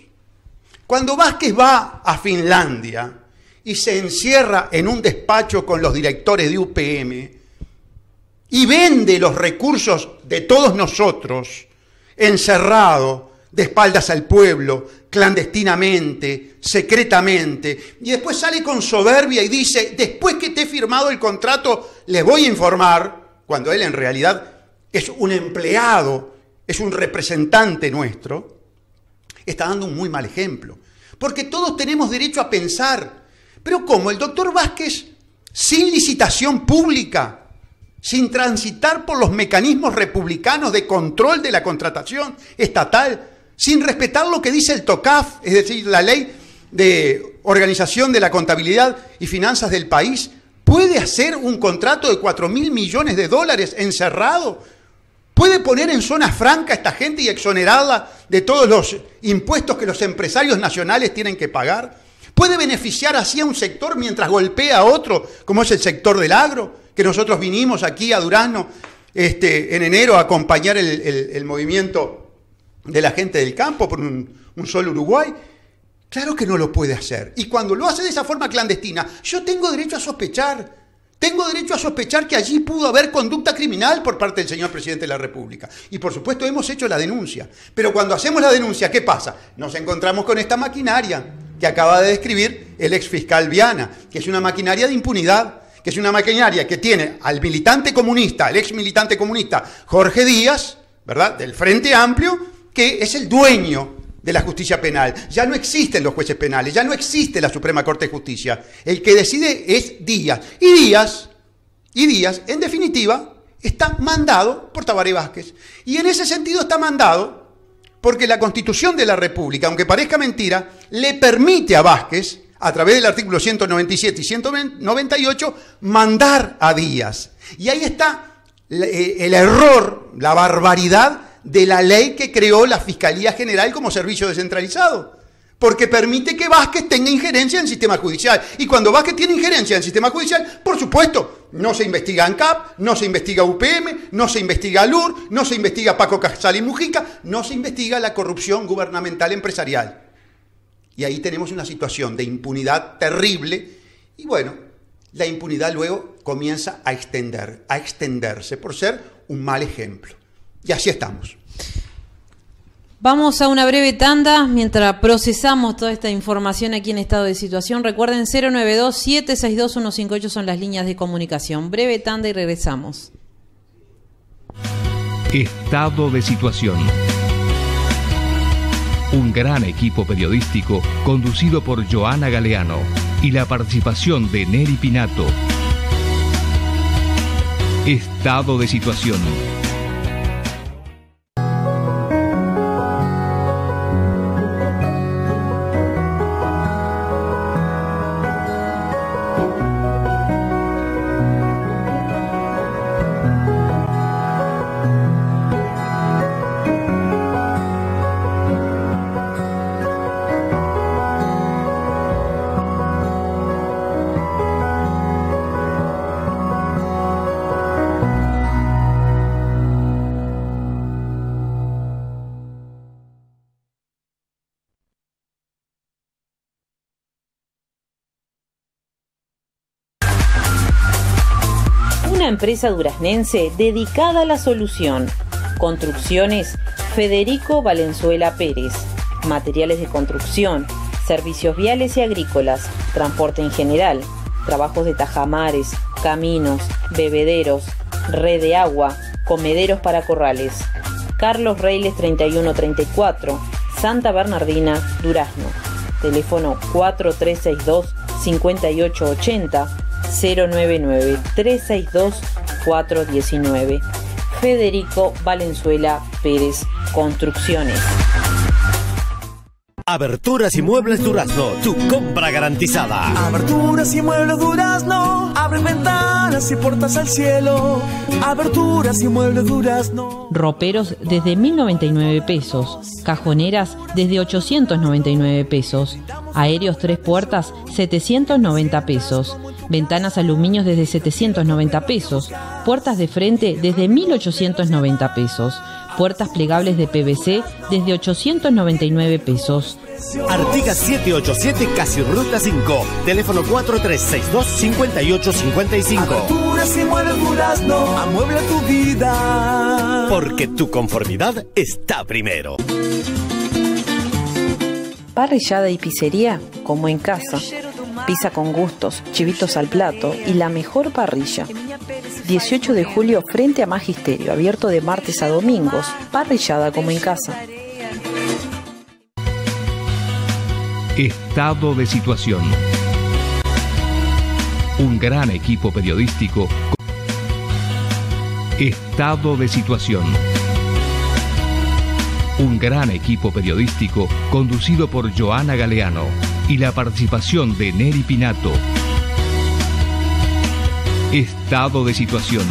Cuando Vázquez va a Finlandia y se encierra en un despacho con los directores de UPM y vende los recursos de todos nosotros, encerrado, de espaldas al pueblo, clandestinamente, secretamente, y después sale con soberbia y dice, después que te he firmado el contrato, les voy a informar, cuando él en realidad es un empleado, es un representante nuestro, está dando un muy mal ejemplo. Porque todos tenemos derecho a pensar. Pero ¿cómo? El doctor Vázquez, sin licitación pública, sin transitar por los mecanismos republicanos de control de la contratación estatal, sin respetar lo que dice el TOCAF, es decir, la ley de organización de la contabilidad y finanzas del país, puede hacer un contrato de 4.000 millones de dólares encerrado. Puede poner en zona franca a esta gente y exonerarla de todos los impuestos que los empresarios nacionales tienen que pagar. Puede beneficiar así a un sector mientras golpea a otro, como es el sector del agro, que nosotros vinimos aquí a Durazno en enero a acompañar el movimiento de la gente del campo por un solo Uruguay. Claro que no lo puede hacer. Y cuando lo hace de esa forma clandestina, yo tengo derecho a sospechar. Tengo derecho a sospechar que allí pudo haber conducta criminal por parte del señor presidente de la República. Y por supuesto hemos hecho la denuncia. Pero cuando hacemos la denuncia, ¿qué pasa? Nos encontramos con esta maquinaria que acaba de describir el exfiscal Viana, que es una maquinaria de impunidad, que es una maquinaria que tiene al militante comunista, el ex militante comunista Jorge Díaz, ¿verdad?, del Frente Amplio, que es el dueño de la justicia penal. Ya no existen los jueces penales, ya no existe la Suprema Corte de Justicia. El que decide es Díaz. Y Díaz, en definitiva, está mandado por Tabaré Vázquez. Y en ese sentido está mandado porque la Constitución de la República, aunque parezca mentira, le permite a Vázquez, a través del artículo 197 y 198, mandar a Díaz. Y ahí está el error, la barbaridad de la ley que creó la Fiscalía General como servicio descentralizado, porque permite que Vázquez tenga injerencia en el sistema judicial. Y cuando Vázquez tiene injerencia en el sistema judicial, por supuesto, no se investiga ANCAP, no se investiga UPM, no se investiga LUR, no se investiga Paco Casal y Mujica, no se investiga la corrupción gubernamental empresarial. Y ahí tenemos una situación de impunidad terrible. Y bueno, la impunidad luego comienza a extenderse por ser un mal ejemplo. Y así estamos. Vamos a una breve tanda mientras procesamos toda esta información aquí en Estado de Situación. Recuerden, 092-762-158 son las líneas de comunicación. Breve tanda y regresamos. Estado de Situación. Un gran equipo periodístico conducido por Joana Galeano y la participación de Neri Pinato. Estado de Situación. Una empresa duraznense dedicada a la solución. Construcciones Federico Valenzuela Pérez. Materiales de construcción, servicios viales y agrícolas, transporte en general, trabajos de tajamares, caminos, bebederos, red de agua, comederos para corrales. Carlos Reiles 3134, Santa Bernardina, Durazno. Teléfono 4362-5880, 099-362-419. Federico Valenzuela Pérez Construcciones. Aberturas y Muebles Durazno, tu compra garantizada. Aberturas y Muebles Durazno, Abren ventanas y puertas al cielo, aberturas y muebles durazno. Roperos desde 1.099 pesos, cajoneras desde 899 pesos, aéreos 3 puertas 790 pesos, ventanas aluminios desde 790 pesos, puertas de frente desde 1.890 pesos, puertas plegables de PVC desde 899 pesos. Artigas 787 Casi Ruta 5. Teléfono 4362-5855. Aberturas y muebles durazno, amuebla tu vida. Porque tu conformidad está primero. Parrillada y pizzería, como en casa. Pizza con gustos, chivitos al plato y la mejor parrilla. 18 de julio frente a Magisterio, abierto de martes a domingos. Parrillada como en casa. Estado de situación. Un gran equipo periodístico. Estado de situación. Un gran equipo periodístico conducido por Joana Galeano y la participación de Neri Pinato. Estado de situación.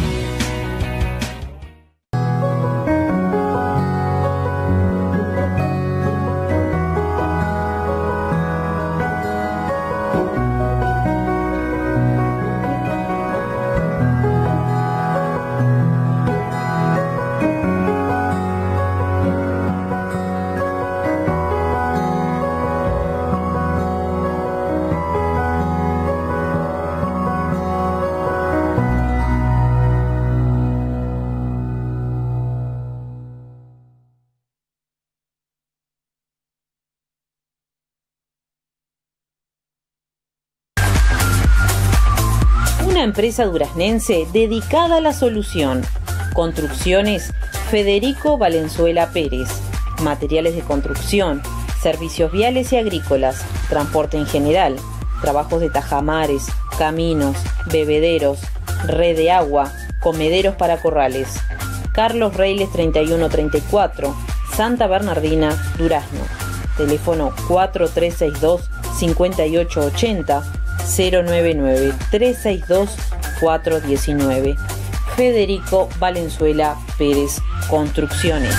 Una empresa duraznense dedicada a la solución. Construcciones Federico Valenzuela Pérez. Materiales de construcción, servicios viales y agrícolas, transporte en general, trabajos de tajamares, caminos, bebederos, red de agua, comederos para corrales. Carlos Reiles 3134, Santa Bernardina, Durazno. Teléfono 4362-5880, 099-362-419. Federico Valenzuela Pérez Construcciones.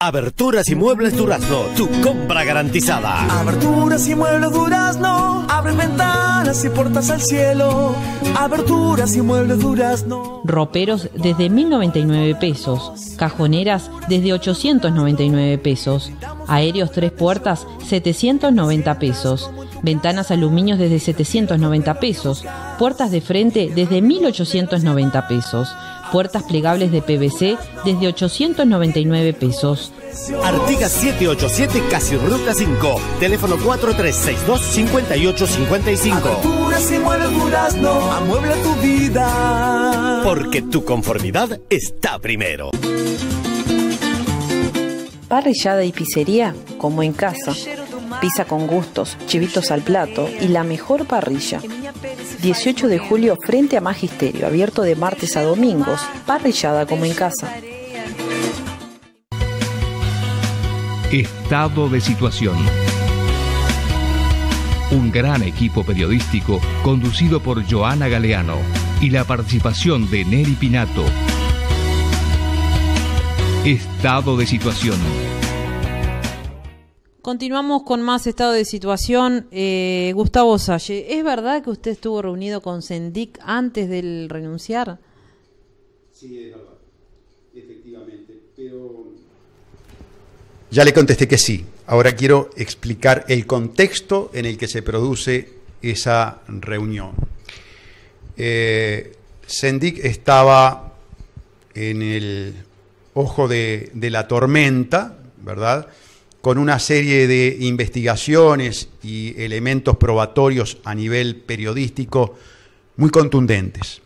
Aberturas y Muebles Durazno, tu compra garantizada. Aberturas y muebles durazno, abren ventanas y puertas al cielo. Aberturas y muebles durazno. Roperos desde 1.099 pesos, cajoneras desde 899 pesos, aéreos 3 puertas 790 pesos, ventanas aluminios desde 790 pesos, puertas de frente desde 1.890 pesos, puertas plegables de PVC desde 899 pesos. Artigas 787 Casi Ruta 5. Teléfono 4362-5855. Aberturas y muebles durazno, amuebla tu vida. Porque tu conformidad está primero. Parrillada y pizzería, como en casa. Pizza con gustos, chivitos al plato y la mejor parrilla. 18 de julio frente a Magisterio, abierto de martes a domingos. Parrillada como en casa. Estado de situación. Un gran equipo periodístico conducido por Joana Galeano y la participación de Neri Pinato. Estado de situación. Continuamos con más estado de situación. Gustavo Salle, ¿es verdad que usted estuvo reunido con Sendik antes del renunciar? Sí, es verdad, efectivamente, pero... Ya le contesté que sí. Ahora quiero explicar el contexto en el que se produce esa reunión. Sendik estaba en el ojo de la tormenta, ¿verdad?, con una serie de investigaciones y elementos probatorios a nivel periodístico muy contundentes.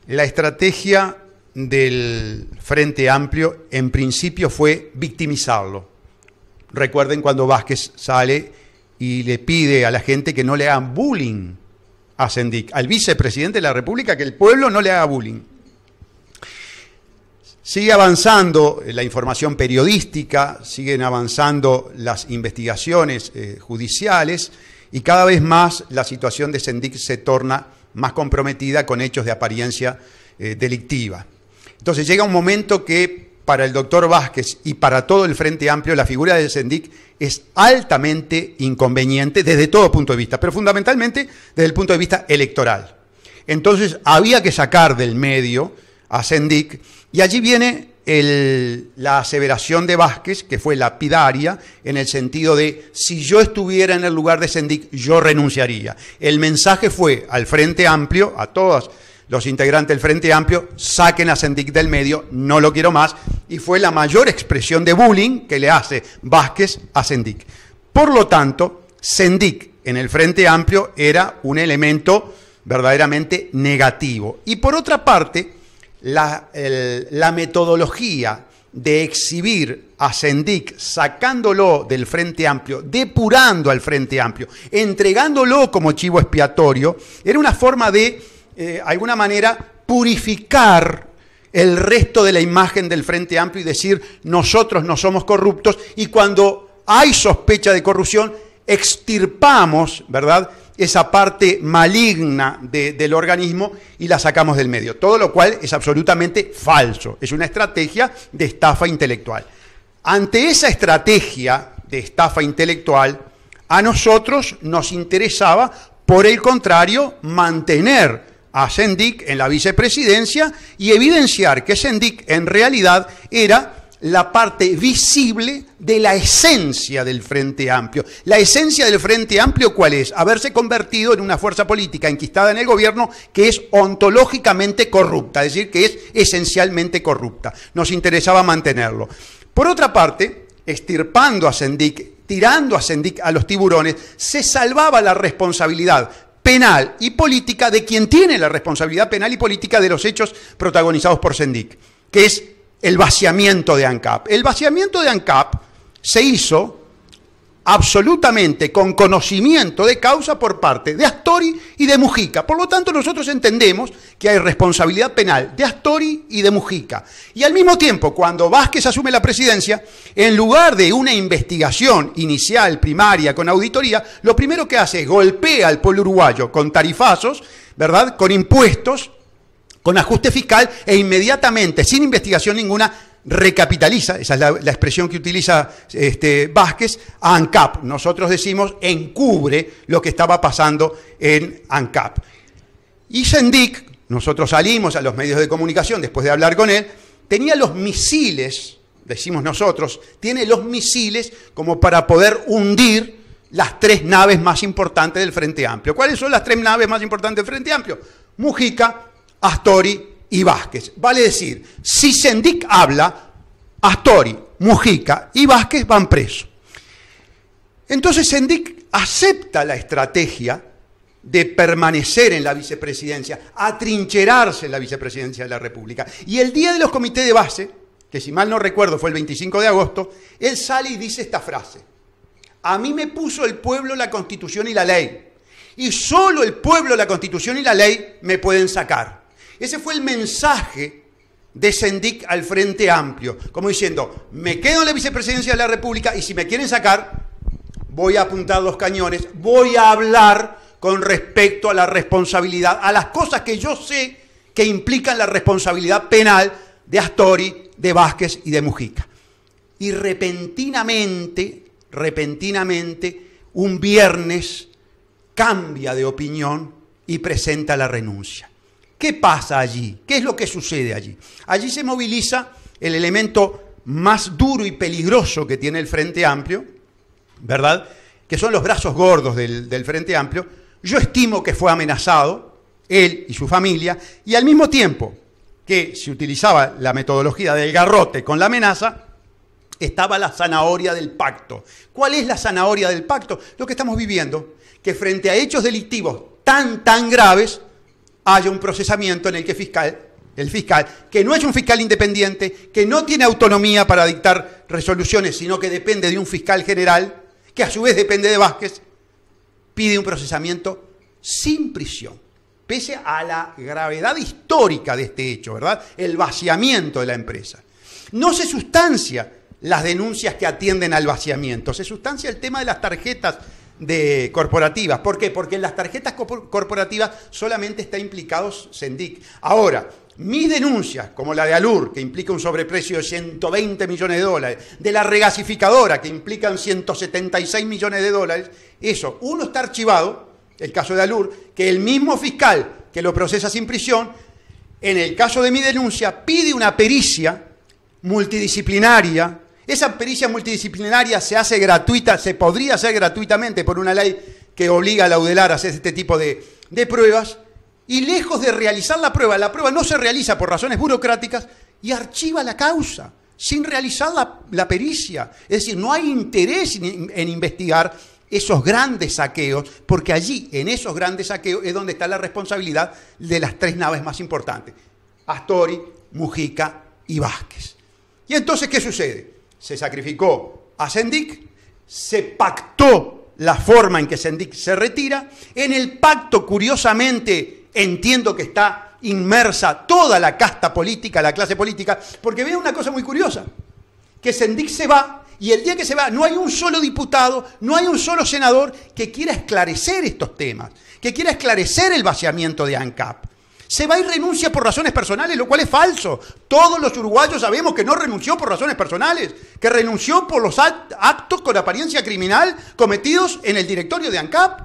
La estrategia del Frente Amplio en principio fue victimizarlo. Recuerden cuando Vázquez sale y le pide a la gente que no le hagan bullying a Sendik, al vicepresidente de la República, que el pueblo no le haga bullying. Sigue avanzando la información periodística, siguen avanzando las investigaciones judiciales y cada vez más la situación de Sendic se torna más comprometida con hechos de apariencia delictiva. Entonces llega un momento que para el doctor Vázquez y para todo el Frente Amplio la figura de Sendic es altamente inconveniente desde todo punto de vista, pero fundamentalmente desde el punto de vista electoral. Entonces había que sacar del medio a Sendic, y allí viene la aseveración de Vázquez, que fue lapidaria, en el sentido de, si yo estuviera en el lugar de Sendic, yo renunciaría. El mensaje fue al Frente Amplio, a todos los integrantes del Frente Amplio, saquen a Sendic del medio, no lo quiero más, y fue la mayor expresión de bullying que le hace Vázquez a Sendic. Por lo tanto, Sendic en el Frente Amplio era un elemento verdaderamente negativo. Y por otra parte, la metodología de exhibir a Sendic sacándolo del Frente Amplio, depurando al Frente Amplio, entregándolo como chivo expiatorio, era una forma de, alguna manera, purificar el resto de la imagen del Frente Amplio y decir, nosotros no somos corruptos, y cuando hay sospecha de corrupción, extirpamos, ¿verdad?, esa parte maligna del organismo y la sacamos del medio. Todo lo cual es absolutamente falso. Es una estrategia de estafa intelectual. Ante esa estrategia de estafa intelectual, a nosotros nos interesaba, por el contrario, mantener a Sendic en la vicepresidencia y evidenciar que Sendic en realidad era la parte visible de la esencia del Frente Amplio. La esencia del Frente Amplio, ¿cuál es? Haberse convertido en una fuerza política enquistada en el gobierno que es ontológicamente corrupta, es decir, que es esencialmente corrupta. Nos interesaba mantenerlo. Por otra parte, extirpando a Sendic, tirando a Sendic a los tiburones, se salvaba la responsabilidad penal y política de quien tiene la responsabilidad penal y política de los hechos protagonizados por Sendic, que es el vaciamiento de ANCAP. El vaciamiento de ANCAP se hizo absolutamente con conocimiento de causa por parte de Astori y de Mujica. Por lo tanto, nosotros entendemos que hay responsabilidad penal de Astori y de Mujica. Y al mismo tiempo, cuando Vázquez asume la presidencia, en lugar de una investigación inicial, primaria, con auditoría, lo primero que hace es golpea al pueblo uruguayo con tarifazos, ¿verdad?, con impuestos, con ajuste fiscal, e inmediatamente, sin investigación ninguna, recapitaliza, esa es la expresión que utiliza Vázquez, a ANCAP. Nosotros decimos encubre lo que estaba pasando en ANCAP. Y Sendic, nosotros salimos a los medios de comunicación después de hablar con él, tenía los misiles, decimos nosotros, tiene los misiles como para poder hundir las tres naves más importantes del Frente Amplio. ¿Cuáles son las tres naves más importantes del Frente Amplio? Mujica, Astori y Vázquez. Vale decir, si Sendic habla, Astori, Mujica y Vázquez van presos. Entonces Sendic acepta la estrategia de permanecer en la vicepresidencia, atrincherarse en la vicepresidencia de la República. Y el día de los comités de base, que si mal no recuerdo fue el 25 de agosto, él sale y dice esta frase: a mí me puso el pueblo la Constitución y la ley, y solo el pueblo, la Constitución y la ley me pueden sacar. Ese fue el mensaje de Sendic al Frente Amplio, como diciendo, me quedo en la vicepresidencia de la República y si me quieren sacar, voy a apuntar los cañones, voy a hablar con respecto a la responsabilidad, a las cosas que yo sé que implican la responsabilidad penal de Astori, de Vázquez y de Mujica. Y repentinamente, un viernes cambia de opinión y presenta la renuncia. ¿Qué pasa allí? ¿Qué es lo que sucede allí? Allí se moviliza el elemento más duro y peligroso que tiene el Frente Amplio, ¿verdad?, que son los brazos gordos del Frente Amplio. Yo estimo que fue amenazado, él y su familia, y al mismo tiempo que se utilizaba la metodología del garrote con la amenaza, estaba la zanahoria del pacto. ¿Cuál es la zanahoria del pacto? Lo que estamos viviendo, que frente a hechos delictivos tan graves, haya un procesamiento en el que el fiscal, que no es un fiscal independiente, que no tiene autonomía para dictar resoluciones, sino que depende de un fiscal general, que a su vez depende de Vázquez, pide un procesamiento sin prisión, pese a la gravedad histórica de este hecho, ¿verdad?, el vaciamiento de la empresa. No se sustancia las denuncias que atienden al vaciamiento, se sustancia el tema de las tarjetas corporativas. ¿Por qué? Porque en las tarjetas corporativas solamente está implicado Sendic. Ahora, mis denuncias, como la de Alur, que implica un sobreprecio de 120 millones de dólares, de la regasificadora, que implican 176 millones de dólares, eso, uno está archivado, el caso de Alur, que el mismo fiscal que lo procesa sin prisión, en el caso de mi denuncia, pide una pericia multidisciplinaria. Esa pericia multidisciplinaria se hace gratuita, se podría hacer gratuitamente por una ley que obliga al Laudelar a hacer este tipo de pruebas, y lejos de realizar la prueba no se realiza por razones burocráticas y archiva la causa sin realizar la pericia. Es decir, no hay interés en investigar esos grandes saqueos, porque allí, en esos grandes saqueos, es donde está la responsabilidad de las 3 naves más importantes: Astori, Mujica y Vázquez. Y entonces, ¿qué sucede? Se sacrificó a Sendic, se pactó la forma en que Sendic se retira. En el pacto, curiosamente, entiendo que está inmersa toda la casta política, la clase política, porque veo una cosa muy curiosa, que Sendic se va, y el día que se va no hay un solo diputado, no hay un solo senador que quiera esclarecer estos temas, que quiera esclarecer el vaciamiento de ANCAP. Se va y renuncia por razones personales, lo cual es falso. Todos los uruguayos sabemos que no renunció por razones personales, que renunció por los actos con apariencia criminal cometidos en el directorio de ANCAP.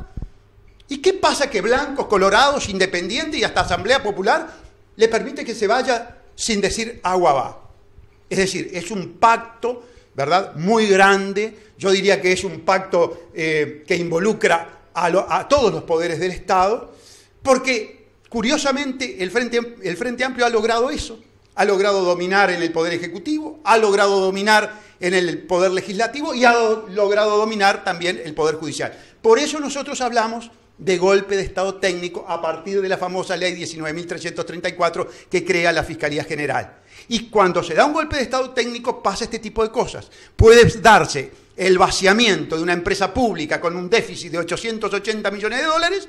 ¿Y qué pasa que blancos, colorados, independientes y hasta Asamblea Popular le permite que se vaya sin decir agua va? Es decir, es un pacto, ¿verdad?, muy grande. Yo diría que es un pacto que involucra a todos los poderes del Estado, porque curiosamente el Frente Amplio ha logrado eso. Ha logrado dominar en el Poder Ejecutivo, ha logrado dominar en el Poder Legislativo y ha logrado dominar también el Poder Judicial. Por eso nosotros hablamos de golpe de Estado técnico a partir de la famosa ley 19.334 que crea la Fiscalía General. Y cuando se da un golpe de Estado técnico pasa este tipo de cosas. Puede darse el vaciamiento de una empresa pública con un déficit de 880 millones de dólares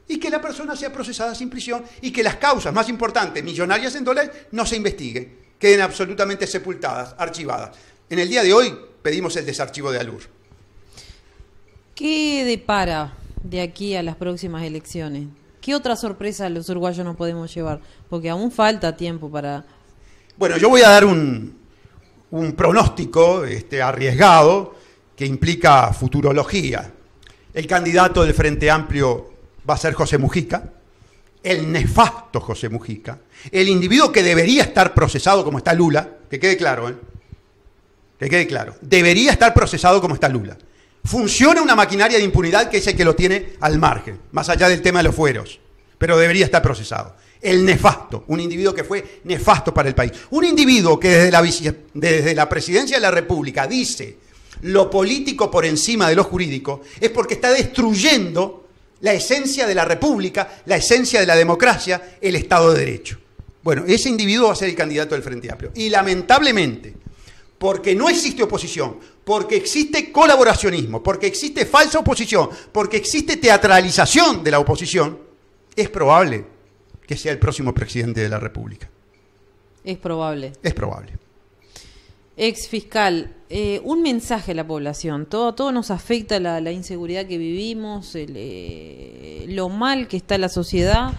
y que la persona sea procesada sin prisión y que las causas más importantes, millonarias en dólares, no se investiguen, queden absolutamente sepultadas, archivadas. En el día de hoy pedimos el desarchivo de Alur. ¿Qué depara de aquí a las próximas elecciones? ¿Qué otra sorpresa los uruguayos nos podemos llevar? Porque aún falta tiempo para... Bueno, yo voy a dar un pronóstico arriesgado que implica futurología. El candidato del Frente Amplio va a ser José Mujica, el nefasto José Mujica, el individuo que debería estar procesado como está Lula, que quede claro, que quede claro, debería estar procesado como está Lula. Funciona una maquinaria de impunidad que es el que lo tiene al margen, más allá del tema de los fueros, pero debería estar procesado. El nefasto, un individuo que fue nefasto para el país. Un individuo que desde la presidencia de la República dice lo político por encima de lo jurídico, es porque está destruyendo la esencia de la República, la esencia de la democracia, el Estado de Derecho. Bueno, ese individuo va a ser el candidato del Frente Amplio. Y lamentablemente, porque no existe oposición, porque existe colaboracionismo, porque existe falsa oposición, porque existe teatralización de la oposición, es probable que sea el próximo presidente de la República. Es probable. Es probable. Ex fiscal, un mensaje a la población. Todo nos afecta la inseguridad que vivimos, lo mal que está la sociedad.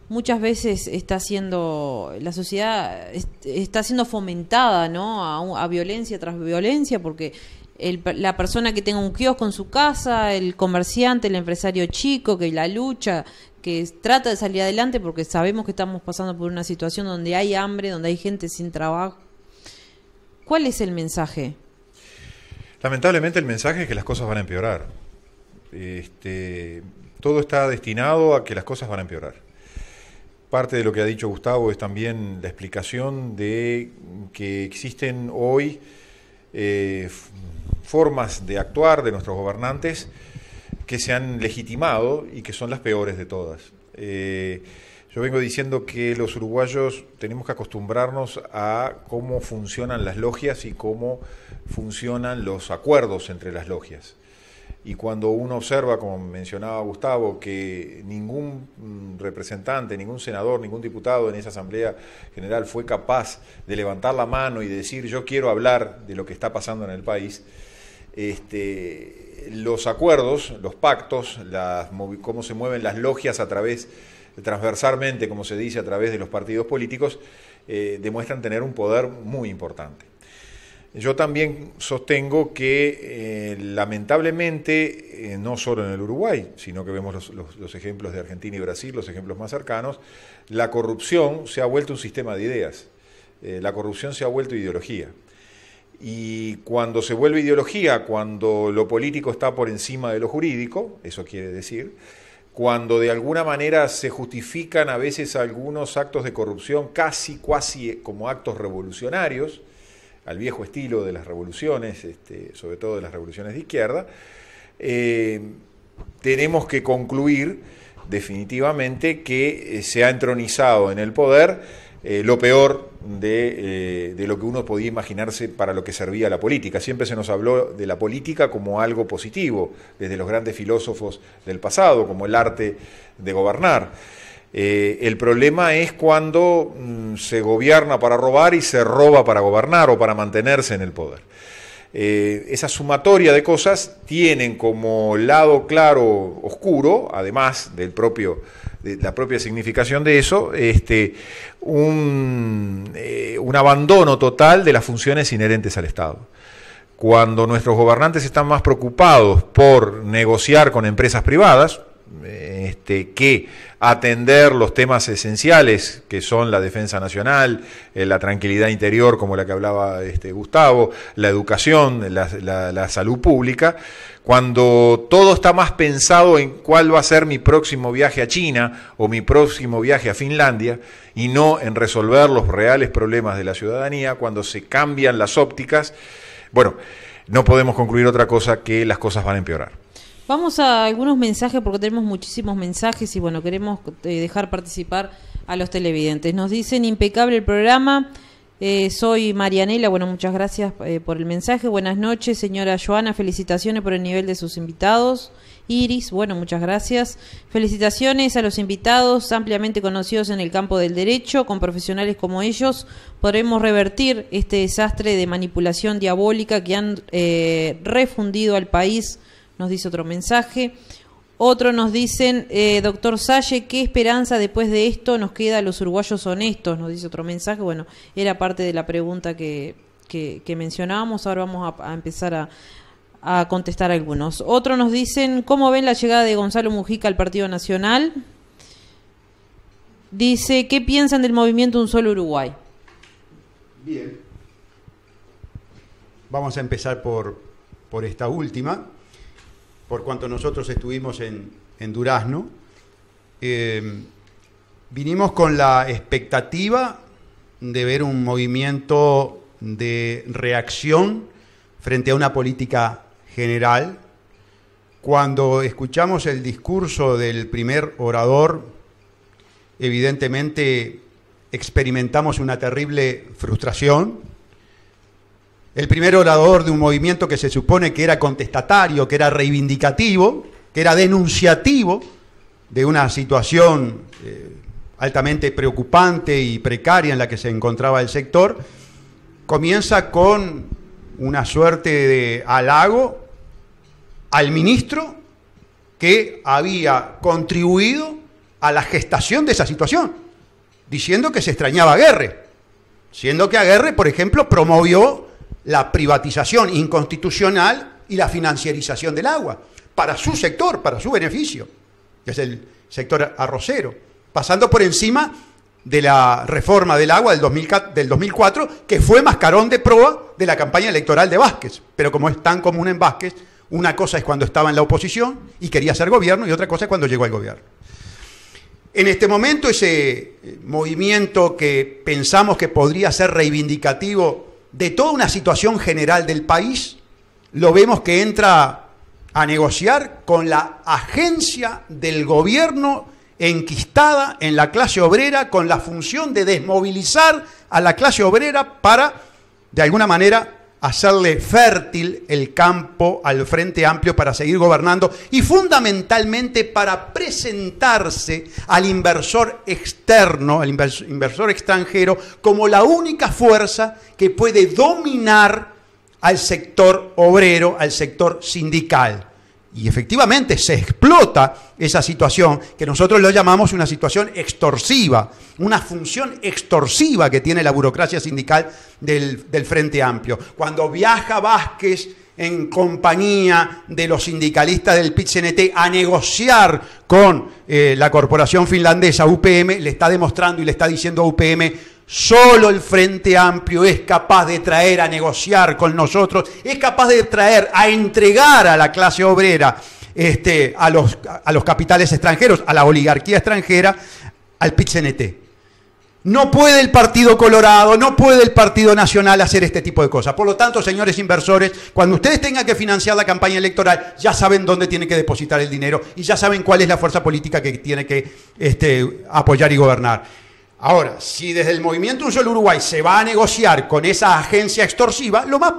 Muchas veces la sociedad está siendo fomentada, ¿no?, a violencia tras violencia, porque la persona que tenga un kiosco en su casa, el comerciante, el empresario chico, que la lucha, que trata de salir adelante, porque sabemos que estamos pasando por una situación donde hay hambre, donde hay gente sin trabajo. ¿Cuál es el mensaje? Lamentablemente el mensaje es que las cosas van a empeorar. Todo está destinado a que las cosas van a empeorar. Parte de lo que ha dicho Gustavo es también la explicación de que existen hoy formas de actuar de nuestros gobernantes que se han legitimado y que son las peores de todas. Yo vengo diciendo que los uruguayos tenemos que acostumbrarnos a cómo funcionan las logias y cómo funcionan los acuerdos entre las logias. Y cuando uno observa, como mencionaba Gustavo, que ningún representante, ningún senador, ningún diputado en esa Asamblea General fue capaz de levantar la mano y decir yo quiero hablar de lo que está pasando en el país, los acuerdos, los pactos, cómo se mueven las logias a través, transversalmente, como se dice, a través de los partidos políticos, demuestran tener un poder muy importante. Yo también sostengo que lamentablemente, no solo en el Uruguay, sino que vemos los ejemplos de Argentina y Brasil, los ejemplos más cercanos, la corrupción se ha vuelto un sistema de ideas, la corrupción se ha vuelto ideología. Y cuando se vuelve ideología, cuando lo político está por encima de lo jurídico, eso quiere decir, cuando de alguna manera se justifican a veces algunos actos de corrupción casi como actos revolucionarios, al viejo estilo de las revoluciones, sobre todo de las revoluciones de izquierda, tenemos que concluir definitivamente que se ha entronizado en el poder lo peor de lo que uno podía imaginarse para lo que servía la política. Siempre se nos habló de la política como algo positivo, desde los grandes filósofos del pasado, como el arte de gobernar. El problema es cuando se gobierna para robar y se roba para gobernar o para mantenerse en el poder. Esa sumatoria de cosas tienen como lado claro oscuro, además de la propia significación de eso, un abandono total de las funciones inherentes al Estado. Cuando nuestros gobernantes están más preocupados por negociar con empresas privadas, que atender los temas esenciales que son la defensa nacional, la tranquilidad interior como la que hablaba Gustavo, la educación, la salud pública, cuando todo está más pensado en cuál va a ser mi próximo viaje a China o mi próximo viaje a Finlandia y no en resolver los reales problemas de la ciudadanía, cuando se cambian las ópticas, bueno, no podemos concluir otra cosa que las cosas van a empeorar. Vamos a algunos mensajes porque tenemos muchísimos mensajes y bueno, queremos dejar participar a los televidentes. Nos dicen impecable el programa, soy Marianela, bueno, muchas gracias por el mensaje. Buenas noches, señora Joana, felicitaciones por el nivel de sus invitados. Iris, bueno, muchas gracias. Felicitaciones a los invitados ampliamente conocidos en el campo del derecho, con profesionales como ellos podremos revertir este desastre de manipulación diabólica que han refundido al país. Nos dice otro mensaje. Otro nos dicen, doctor Salle, ¿qué esperanza después de esto nos queda a los uruguayos honestos? Nos dice otro mensaje. Bueno, era parte de la pregunta que mencionábamos. Ahora vamos a empezar a contestar algunos. Otro nos dicen, ¿cómo ven la llegada de Gonzalo Mujica al Partido Nacional? Dice, ¿qué piensan del movimiento Un Solo Uruguay? Bien. Vamos a empezar por esta última. Por cuanto nosotros estuvimos en Durazno, vinimos con la expectativa de ver un movimiento de reacción frente a una política general. Cuando escuchamos el discurso del primer orador, evidentemente experimentamos una terrible frustración. El primer orador de un movimiento que se supone que era contestatario, que era reivindicativo, que era denunciativo de una situación altamente preocupante y precaria en la que se encontraba el sector, comienza con una suerte de halago al ministro que había contribuido a la gestación de esa situación, diciendo que se extrañaba a Aguerre, siendo que Aguerre, por ejemplo, promovió la privatización inconstitucional y la financiarización del agua, para su sector, para su beneficio, que es el sector arrocero, pasando por encima de la reforma del agua del 2004, que fue mascarón de proa de la campaña electoral de Vázquez. Pero como es tan común en Vázquez, una cosa es cuando estaba en la oposición y quería hacer gobierno, y otra cosa es cuando llegó al gobierno. En este momento, ese movimiento que pensamos que podría ser reivindicativo de toda una situación general del país, lo vemos que entra a negociar con la agencia del gobierno enquistada en la clase obrera, con la función de desmovilizar a la clase obrera para, de alguna manera, hacerle fértil el campo al Frente Amplio para seguir gobernando y fundamentalmente para presentarse al inversor externo, al inversor extranjero, como la única fuerza que puede dominar al sector obrero, al sector sindical. Y efectivamente se explota esa situación que nosotros lo llamamos una situación extorsiva, una función extorsiva que tiene la burocracia sindical del Frente Amplio. Cuando viaja Vázquez en compañía de los sindicalistas del PIT-CNT a negociar con la corporación finlandesa UPM, le está demostrando y le está diciendo a UPM: solo el Frente Amplio es capaz de traer a negociar con nosotros, es capaz de traer a entregar a la clase obrera, a los capitales extranjeros, a la oligarquía extranjera, al PIT-CNT. No puede el Partido Colorado, no puede el Partido Nacional hacer este tipo de cosas. Por lo tanto, señores inversores, cuando ustedes tengan que financiar la campaña electoral, ya saben dónde tienen que depositar el dinero y ya saben cuál es la fuerza política que tiene que apoyar y gobernar. Ahora, si desde el movimiento Un Solo Uruguay se va a negociar con esa agencia extorsiva, lo más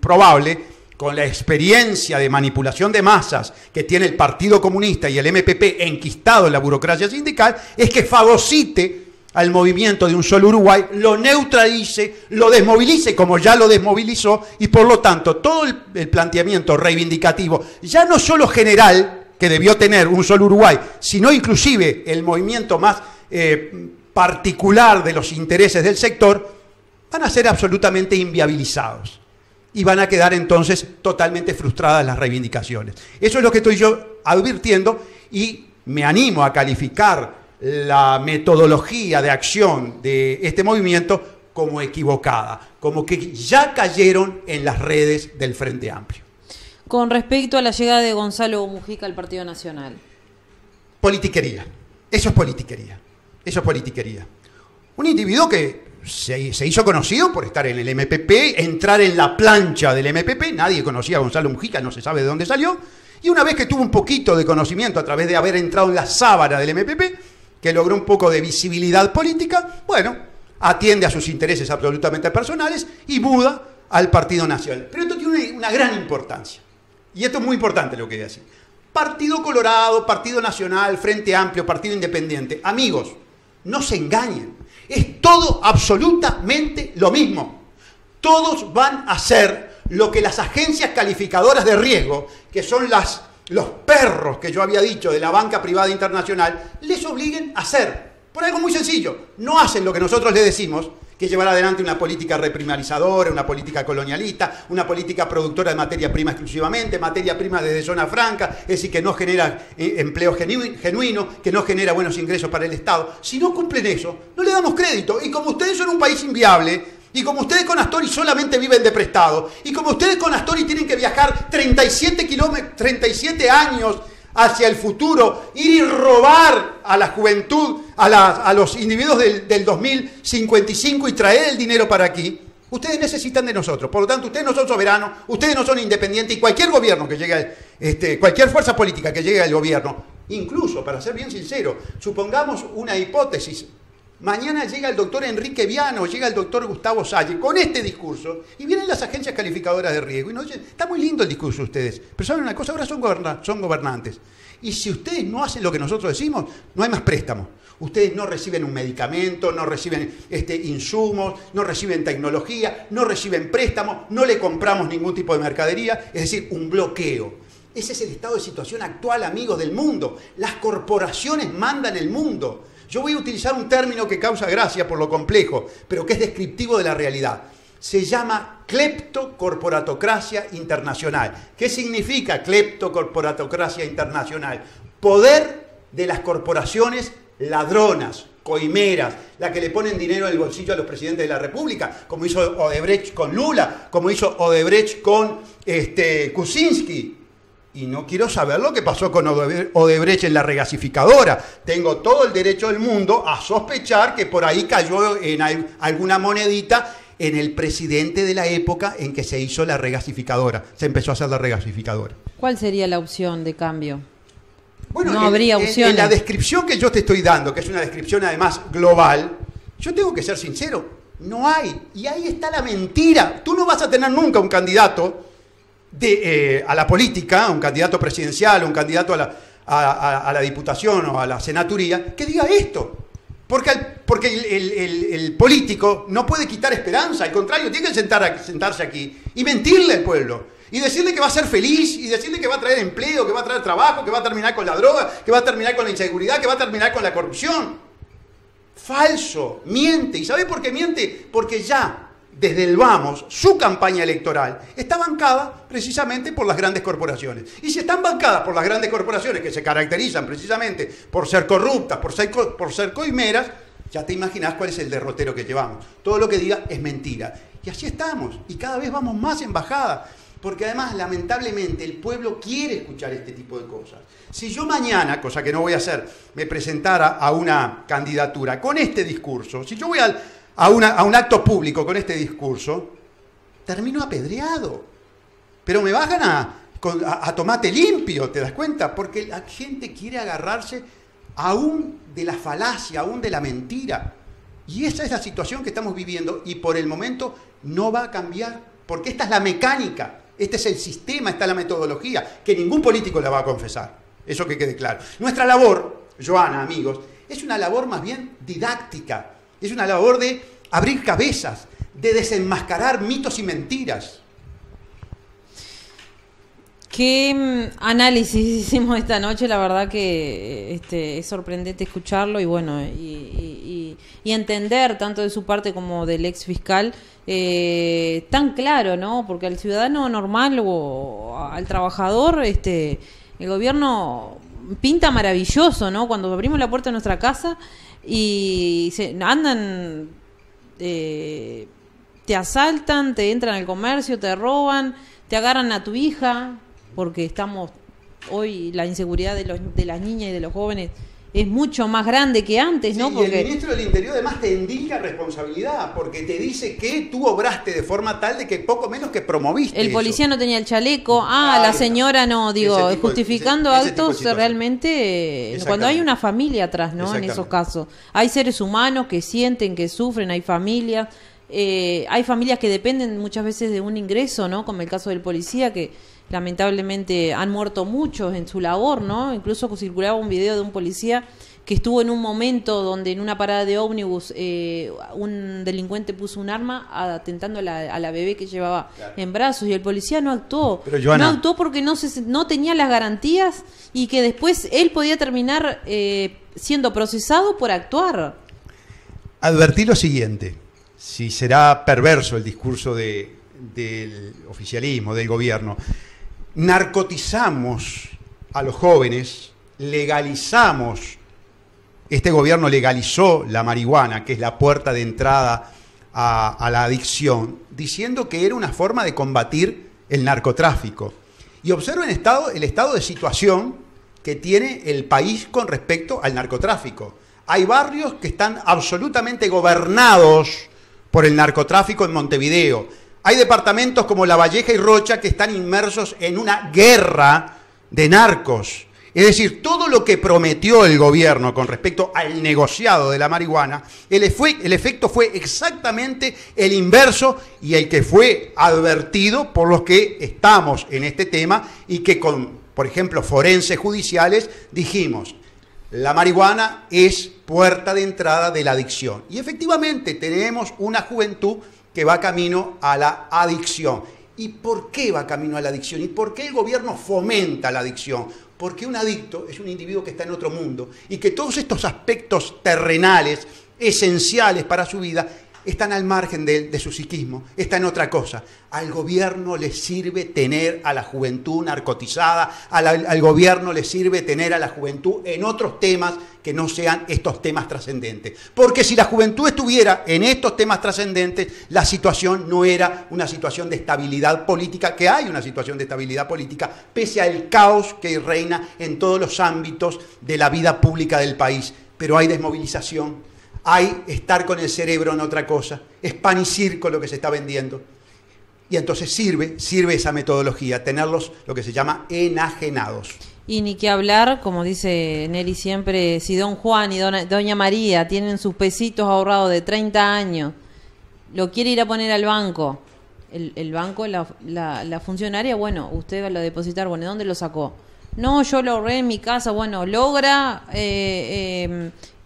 probable, con la experiencia de manipulación de masas que tiene el Partido Comunista y el MPP enquistado en la burocracia sindical, es que fagocite al movimiento de Un Solo Uruguay, lo neutralice, lo desmovilice como ya lo desmovilizó, y por lo tanto todo el planteamiento reivindicativo, ya no solo general que debió tener Un Solo Uruguay, sino inclusive el movimiento más particular de los intereses del sector, van a ser absolutamente inviabilizados y van a quedar entonces totalmente frustradas las reivindicaciones. Eso es lo que estoy yo advirtiendo, y me animo a calificar la metodología de acción de este movimiento como equivocada, como que ya cayeron en las redes del Frente Amplio. Con respecto a la llegada de Gonzalo Mujica al Partido Nacional. Politiquería. Eso es politiquería. Eso es politiquería. Un individuo que se hizo conocido por estar en el MPP, entrar en la plancha del MPP, nadie conocía a Gonzalo Mujica, no se sabe de dónde salió, y una vez que tuvo un poquito de conocimiento a través de haber entrado en la sábana del MPP, que logró un poco de visibilidad política, bueno, atiende a sus intereses absolutamente personales y muda al Partido Nacional. Pero esto tiene una gran importancia, y esto es muy importante lo que voy a decir. Partido Colorado, Partido Nacional, Frente Amplio, Partido Independiente. Amigos, no se engañen. Es todo absolutamente lo mismo. Todos van a hacer lo que las agencias calificadoras de riesgo, que son los perros que yo había dicho de la banca privada internacional, les obliguen a hacer. Por algo muy sencillo. No hacen lo que nosotros les decimos, que llevar adelante una política reprimarizadora, una política colonialista, una política productora de materia prima exclusivamente, materia prima desde zona franca, es decir, que no genera empleo genuino, que no genera buenos ingresos para el Estado. Si no cumplen eso, no le damos crédito. Y como ustedes son un país inviable, y como ustedes con Astori solamente viven de prestado, y como ustedes con Astori tienen que viajar 37 años hacia el futuro, ir y robar a la juventud, a los individuos del 2055 y traer el dinero para aquí, ustedes necesitan de nosotros. Por lo tanto, ustedes no son soberanos, ustedes no son independientes, y cualquier gobierno que llegue, cualquier fuerza política que llegue al gobierno, incluso, para ser bien sincero, supongamos una hipótesis, mañana llega el doctor Enrique Viano, llega el doctor Gustavo Salle con este discurso, y vienen las agencias calificadoras de riesgo y nos dicen: está muy lindo el discurso de ustedes, pero saben una cosa, ahora son gobernantes. Y si ustedes no hacen lo que nosotros decimos, no hay más préstamos. Ustedes no reciben un medicamento, no reciben insumos, no reciben tecnología, no reciben préstamos, no le compramos ningún tipo de mercadería, es decir, un bloqueo. Ese es el estado de situación actual, amigos del mundo. Las corporaciones mandan el mundo. Yo voy a utilizar un término que causa gracia por lo complejo, pero que es descriptivo de la realidad. Se llama cleptocorporatocracia internacional. ¿Qué significa cleptocorporatocracia internacional? Poder de las corporaciones ladronas, coimeras, las que le ponen dinero en el bolsillo a los presidentes de la República, como hizo Odebrecht con Lula, como hizo Odebrecht con Kuczynski. Y no quiero saber lo que pasó con Odebrecht en la regasificadora. Tengo todo el derecho del mundo a sospechar que por ahí cayó en alguna monedita en el presidente de la época en que se hizo la regasificadora. Se empezó a hacer la regasificadora. ¿Cuál sería la opción de cambio? Bueno, no habría opciones. En la descripción que yo te estoy dando, que es una descripción además global, yo tengo que ser sincero, no hay. Y ahí está la mentira. Tú no vas a tener nunca un candidato a la política, un candidato presidencial, un candidato a la diputación o a la senaturía, que diga esto. Porque el político no puede quitar esperanza, al contrario, tiene que sentarse aquí y mentirle al pueblo. Y decirle que va a ser feliz, y decirle que va a traer empleo, que va a traer trabajo, que va a terminar con la droga, que va a terminar con la inseguridad, que va a terminar con la corrupción. Falso, miente. ¿Y sabe por qué miente? Porque ya, desde el vamos, su campaña electoral está bancada precisamente por las grandes corporaciones. Y si están bancadas por las grandes corporaciones, que se caracterizan precisamente por ser corruptas, por ser coimeras, ya te imaginas cuál es el derrotero que llevamos. Todo lo que diga es mentira. Y así estamos, y cada vez vamos más en bajada. Porque además, lamentablemente, el pueblo quiere escuchar este tipo de cosas. Si yo mañana, cosa que no voy a hacer, me presentara a una candidatura con este discurso, si yo voy a un acto público con este discurso, termino apedreado. Pero me bajan a tomate limpio, ¿te das cuenta? Porque la gente quiere agarrarse aún de la falacia, aún de la mentira. Y esa es la situación que estamos viviendo y por el momento no va a cambiar, porque esta es la mecánica. Este es el sistema, esta es la metodología, que ningún político la va a confesar. Eso que quede claro. Nuestra labor, Joana, amigos, es una labor más bien didáctica. Es una labor de abrir cabezas, de desenmascarar mitos y mentiras. ¿Qué análisis hicimos esta noche? La verdad que es sorprendente escucharlo y bueno, y entender tanto de su parte como del ex fiscal tan claro, ¿no? Porque al ciudadano normal o al trabajador, el gobierno pinta maravilloso, ¿no? Cuando abrimos la puerta de nuestra casa y andan, te asaltan, te entran al comercio, te roban, te agarran a tu hija, porque estamos hoy, la inseguridad de las niñas y de los jóvenes es mucho más grande que antes, ¿no? Sí, porque y el ministro del Interior además te indica responsabilidad, porque te dice que tú obraste de forma tal de que poco menos que promoviste el policía no tenía el chaleco, la señora no, digo, justificando actos realmente, cuando hay una familia atrás, ¿no? En esos casos. Hay seres humanos que sienten, que sufren, hay familias que dependen muchas veces de un ingreso, ¿no? Como el caso del policía, que lamentablemente han muerto muchos en su labor, ¿no? Incluso circulaba un video de un policía que estuvo en un momento donde en una parada de ómnibus un delincuente puso un arma atentando a la bebé que llevaba en brazos y el policía no actuó. Pero, Joana, no actuó porque no tenía las garantías y que después él podía terminar siendo procesado por actuar. Advertí lo siguiente, si será perverso el discurso del oficialismo, del gobierno. Narcotizamos a los jóvenes, legalizamos, este gobierno legalizó la marihuana, que es la puerta de entrada a la adicción, diciendo que era una forma de combatir el narcotráfico. Y observen el estado de situación que tiene el país con respecto al narcotráfico. Hay barrios que están absolutamente gobernados por el narcotráfico en Montevideo. Hay departamentos como La Valleja y Rocha que están inmersos en una guerra de narcos. Es decir, todo lo que prometió el gobierno con respecto al negociado de la marihuana, el efecto fue exactamente el inverso y el que fue advertido por los que estamos en este tema y que con, por ejemplo, forenses judiciales dijimos, la marihuana es puerta de entrada de la adicción. Y efectivamente tenemos una juventud que va camino a la adicción. ¿Y por qué va camino a la adicción? ¿Y por qué el gobierno fomenta la adicción? Porque un adicto es un individuo que está en otro mundo y que todos estos aspectos terrenales, esenciales para su vida, están al margen de su psiquismo, está en otra cosa. Al gobierno le sirve tener a la juventud narcotizada, al gobierno le sirve tener a la juventud en otros temas que no sean estos temas trascendentes. Porque si la juventud estuviera en estos temas trascendentes, la situación no era una situación de estabilidad política, que hay una situación de estabilidad política, pese al caos que reina en todos los ámbitos de la vida pública del país. Pero hay desmovilización. Hay estar con el cerebro en otra cosa, es pan y circo lo que se está vendiendo. Y entonces sirve esa metodología, tenerlos lo que se llama enajenados. Y ni que hablar, como dice Neri siempre, si don Juan y doña María tienen sus pesitos ahorrados de 30 años, lo quiere ir a poner al banco. El banco, la funcionaria, bueno, usted va a depositar, bueno, ¿de dónde lo sacó? No, yo lo ahorré en mi casa. Bueno, logra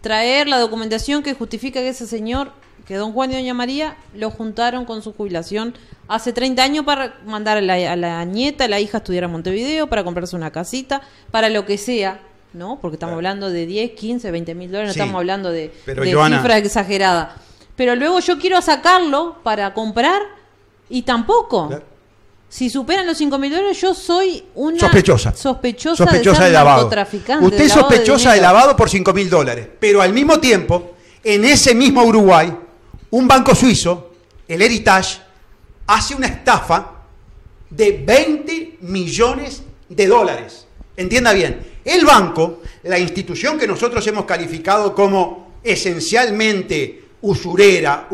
traer la documentación que justifica que ese señor, que don Juan y doña María, lo juntaron con su jubilación hace 30 años para mandar a la nieta, a la hija a estudiar a Montevideo, para comprarse una casita, para lo que sea, ¿no? Porque estamos hablando de 10, 15, 20 mil dólares, no estamos hablando de Joana, cifras exageradas. Pero luego yo quiero sacarlo para comprar y tampoco. Claro. Si superan los 5 mil dólares, yo soy una sospechosa de ser lavado. narcotraficante. Usted es sospechosa de lavado por 5 mil dólares. Pero al mismo tiempo, en ese mismo Uruguay, un banco suizo, el Heritage, hace una estafa de 20 millones de dólares. Entienda bien, el banco, la institución que nosotros hemos calificado como esencialmente usurera,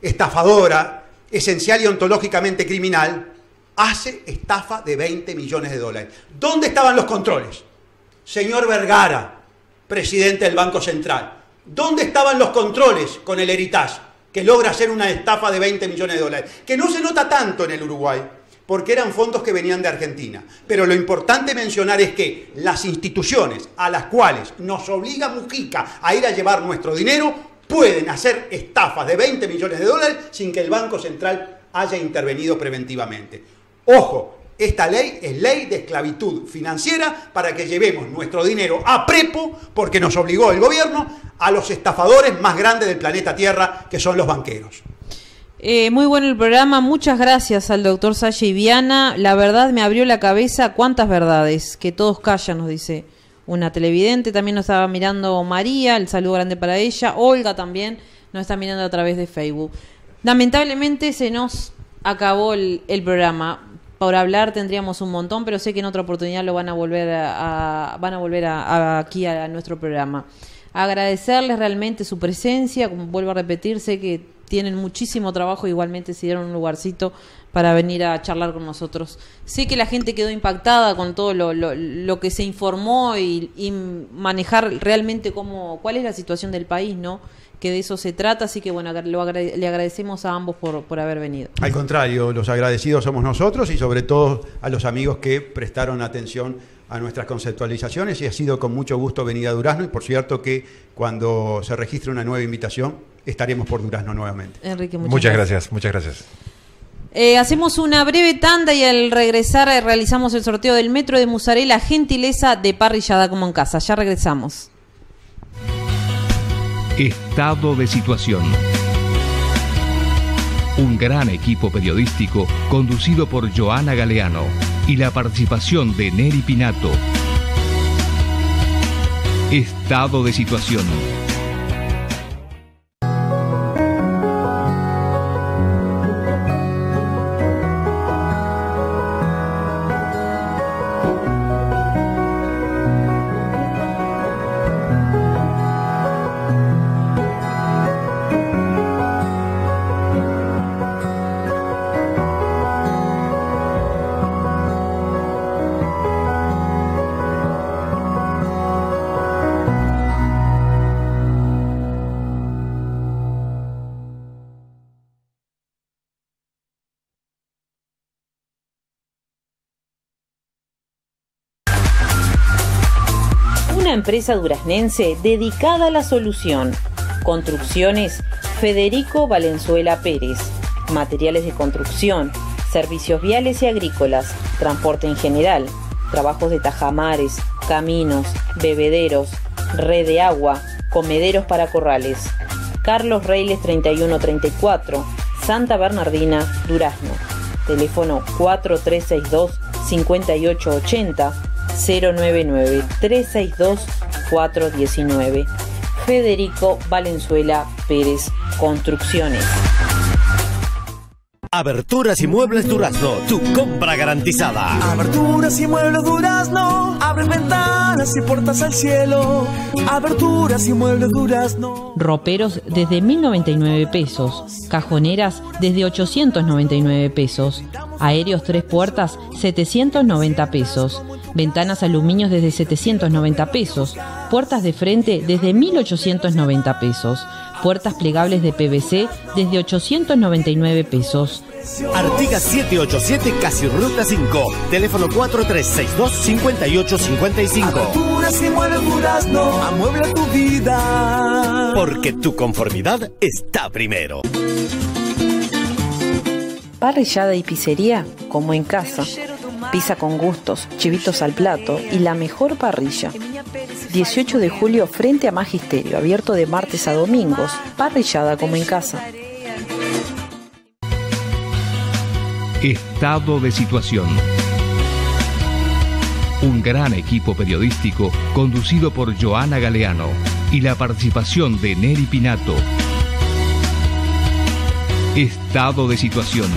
estafadora, esencial y ontológicamente criminal, hace estafa de 20 millones de dólares. ¿Dónde estaban los controles? Señor Vergara, presidente del Banco Central, ¿dónde estaban los controles con el Heritage, que logra hacer una estafa de 20 millones de dólares? Que no se nota tanto en el Uruguay, porque eran fondos que venían de Argentina. Pero lo importante mencionar es que las instituciones a las cuales nos obliga Mujica a ir a llevar nuestro dinero pueden hacer estafas de 20 millones de dólares sin que el Banco Central haya intervenido preventivamente. Ojo, esta ley es ley de esclavitud financiera para que llevemos nuestro dinero a prepo, porque nos obligó el gobierno, a los estafadores más grandes del planeta Tierra, que son los banqueros. Muy bueno el programa, muchas gracias al doctor Sasha y Viana. La verdad me abrió la cabeza, cuántas verdades, que todos callan, nos dice una televidente. También nos estaba mirando María, el saludo grande para ella. Olga también nos está mirando a través de Facebook. Lamentablemente se nos acabó el programa. Por hablar tendríamos un montón, pero sé que en otra oportunidad lo van a volver aquí a nuestro programa. Agradecerles realmente su presencia, como vuelvo a repetir, sé que tienen muchísimo trabajo, igualmente se dieron un lugarcito para venir a charlar con nosotros. Sé que la gente quedó impactada con todo lo que se informó y manejar realmente cuál es la situación del país, ¿no? Que de eso se trata, así que bueno, le agradecemos a ambos por haber venido. Al contrario, los agradecidos somos nosotros y sobre todo a los amigos que prestaron atención a nuestras conceptualizaciones, y ha sido con mucho gusto venir a Durazno, y por cierto que cuando se registre una nueva invitación estaremos por Durazno nuevamente. Enrique, muchas gracias. Muchas gracias. Hacemos una breve tanda y al regresar realizamos el sorteo del metro de Musarela, gentileza de Parrillada como en casa. Ya regresamos. Estado de situación. Un gran equipo periodístico conducido por Joana Galeano y la participación de Neri Pinato. Estado de situación. Empresa duraznense dedicada a la solución. Construcciones Federico Valenzuela Pérez. Materiales de construcción, servicios viales y agrícolas, transporte en general, trabajos de tajamares, caminos, bebederos, red de agua, comederos para corrales. Carlos Reyles 3134, Santa Bernardina, Durazno. Teléfono 4362-5880, 099-362-419. Federico Valenzuela Pérez Construcciones. Aberturas y Muebles Durazno, tu compra garantizada. Aberturas y Muebles Durazno, abres ventanas y puertas al cielo. Aberturas y Muebles Durazno. Roperos desde 1.099 pesos, cajoneras desde 899 pesos, aéreos 3 puertas 790 pesos, ventanas aluminios desde 790 pesos, puertas de frente desde 1.890 pesos, Puertas plegables de PVC desde 899 pesos. Artigas 787 Casi Ruta 5. Teléfono 4362-5855. Aberturas y muebles Durazno, amuebla tu vida. Porque tu conformidad está primero. Parrillada y pizzería, como en casa. Pizza con gustos, chivitos al plato y la mejor parrilla. 18 de julio frente a Magisterio, abierto de martes a domingos. Parrillada como en casa. Estado de situación. Un gran equipo periodístico conducido por Joana Galeano y la participación de Neri Pinato. Estado de situación.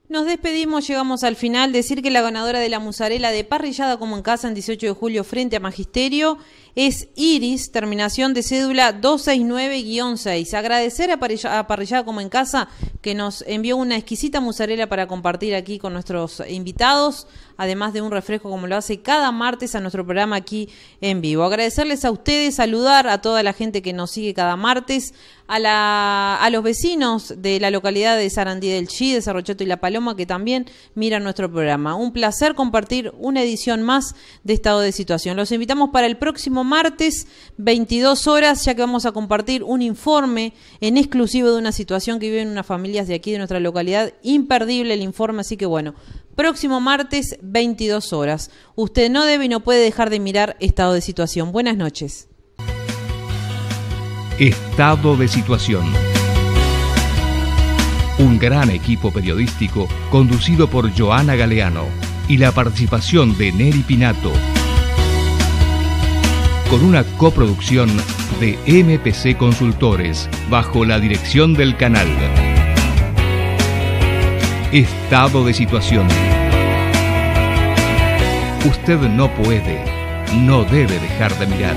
Nos despedimos, llegamos al final. Decir que la ganadora de la musarela de parrillada como en casa en 18 de julio frente a Magisterio es Iris, terminación de cédula 269-6. Agradecer a Parrillada como en casa que nos envió una exquisita musarela para compartir aquí con nuestros invitados, además de un refresco como lo hace cada martes a nuestro programa aquí en vivo. Agradecerles a ustedes, saludar a toda la gente que nos sigue cada martes, a los vecinos de la localidad de Sarandí del Chi, de Cerro Cheto y La Paloma, que también miran nuestro programa. Un placer compartir una edición más de Estado de Situación. Los invitamos para el próximo martes, 22 horas, ya que vamos a compartir un informe en exclusivo de una situación que viven unas familias de aquí, de nuestra localidad. Imperdible el informe, así que bueno, próximo martes, 22 horas. Usted no debe y no puede dejar de mirar Estado de Situación. Buenas noches. Estado de situación. Un gran equipo periodístico conducido por Joana Galeano y la participación de Neri Pinato. Con una coproducción de MPC Consultores bajo la dirección del canal. Estado de situación. Usted no puede, no debe dejar de mirar.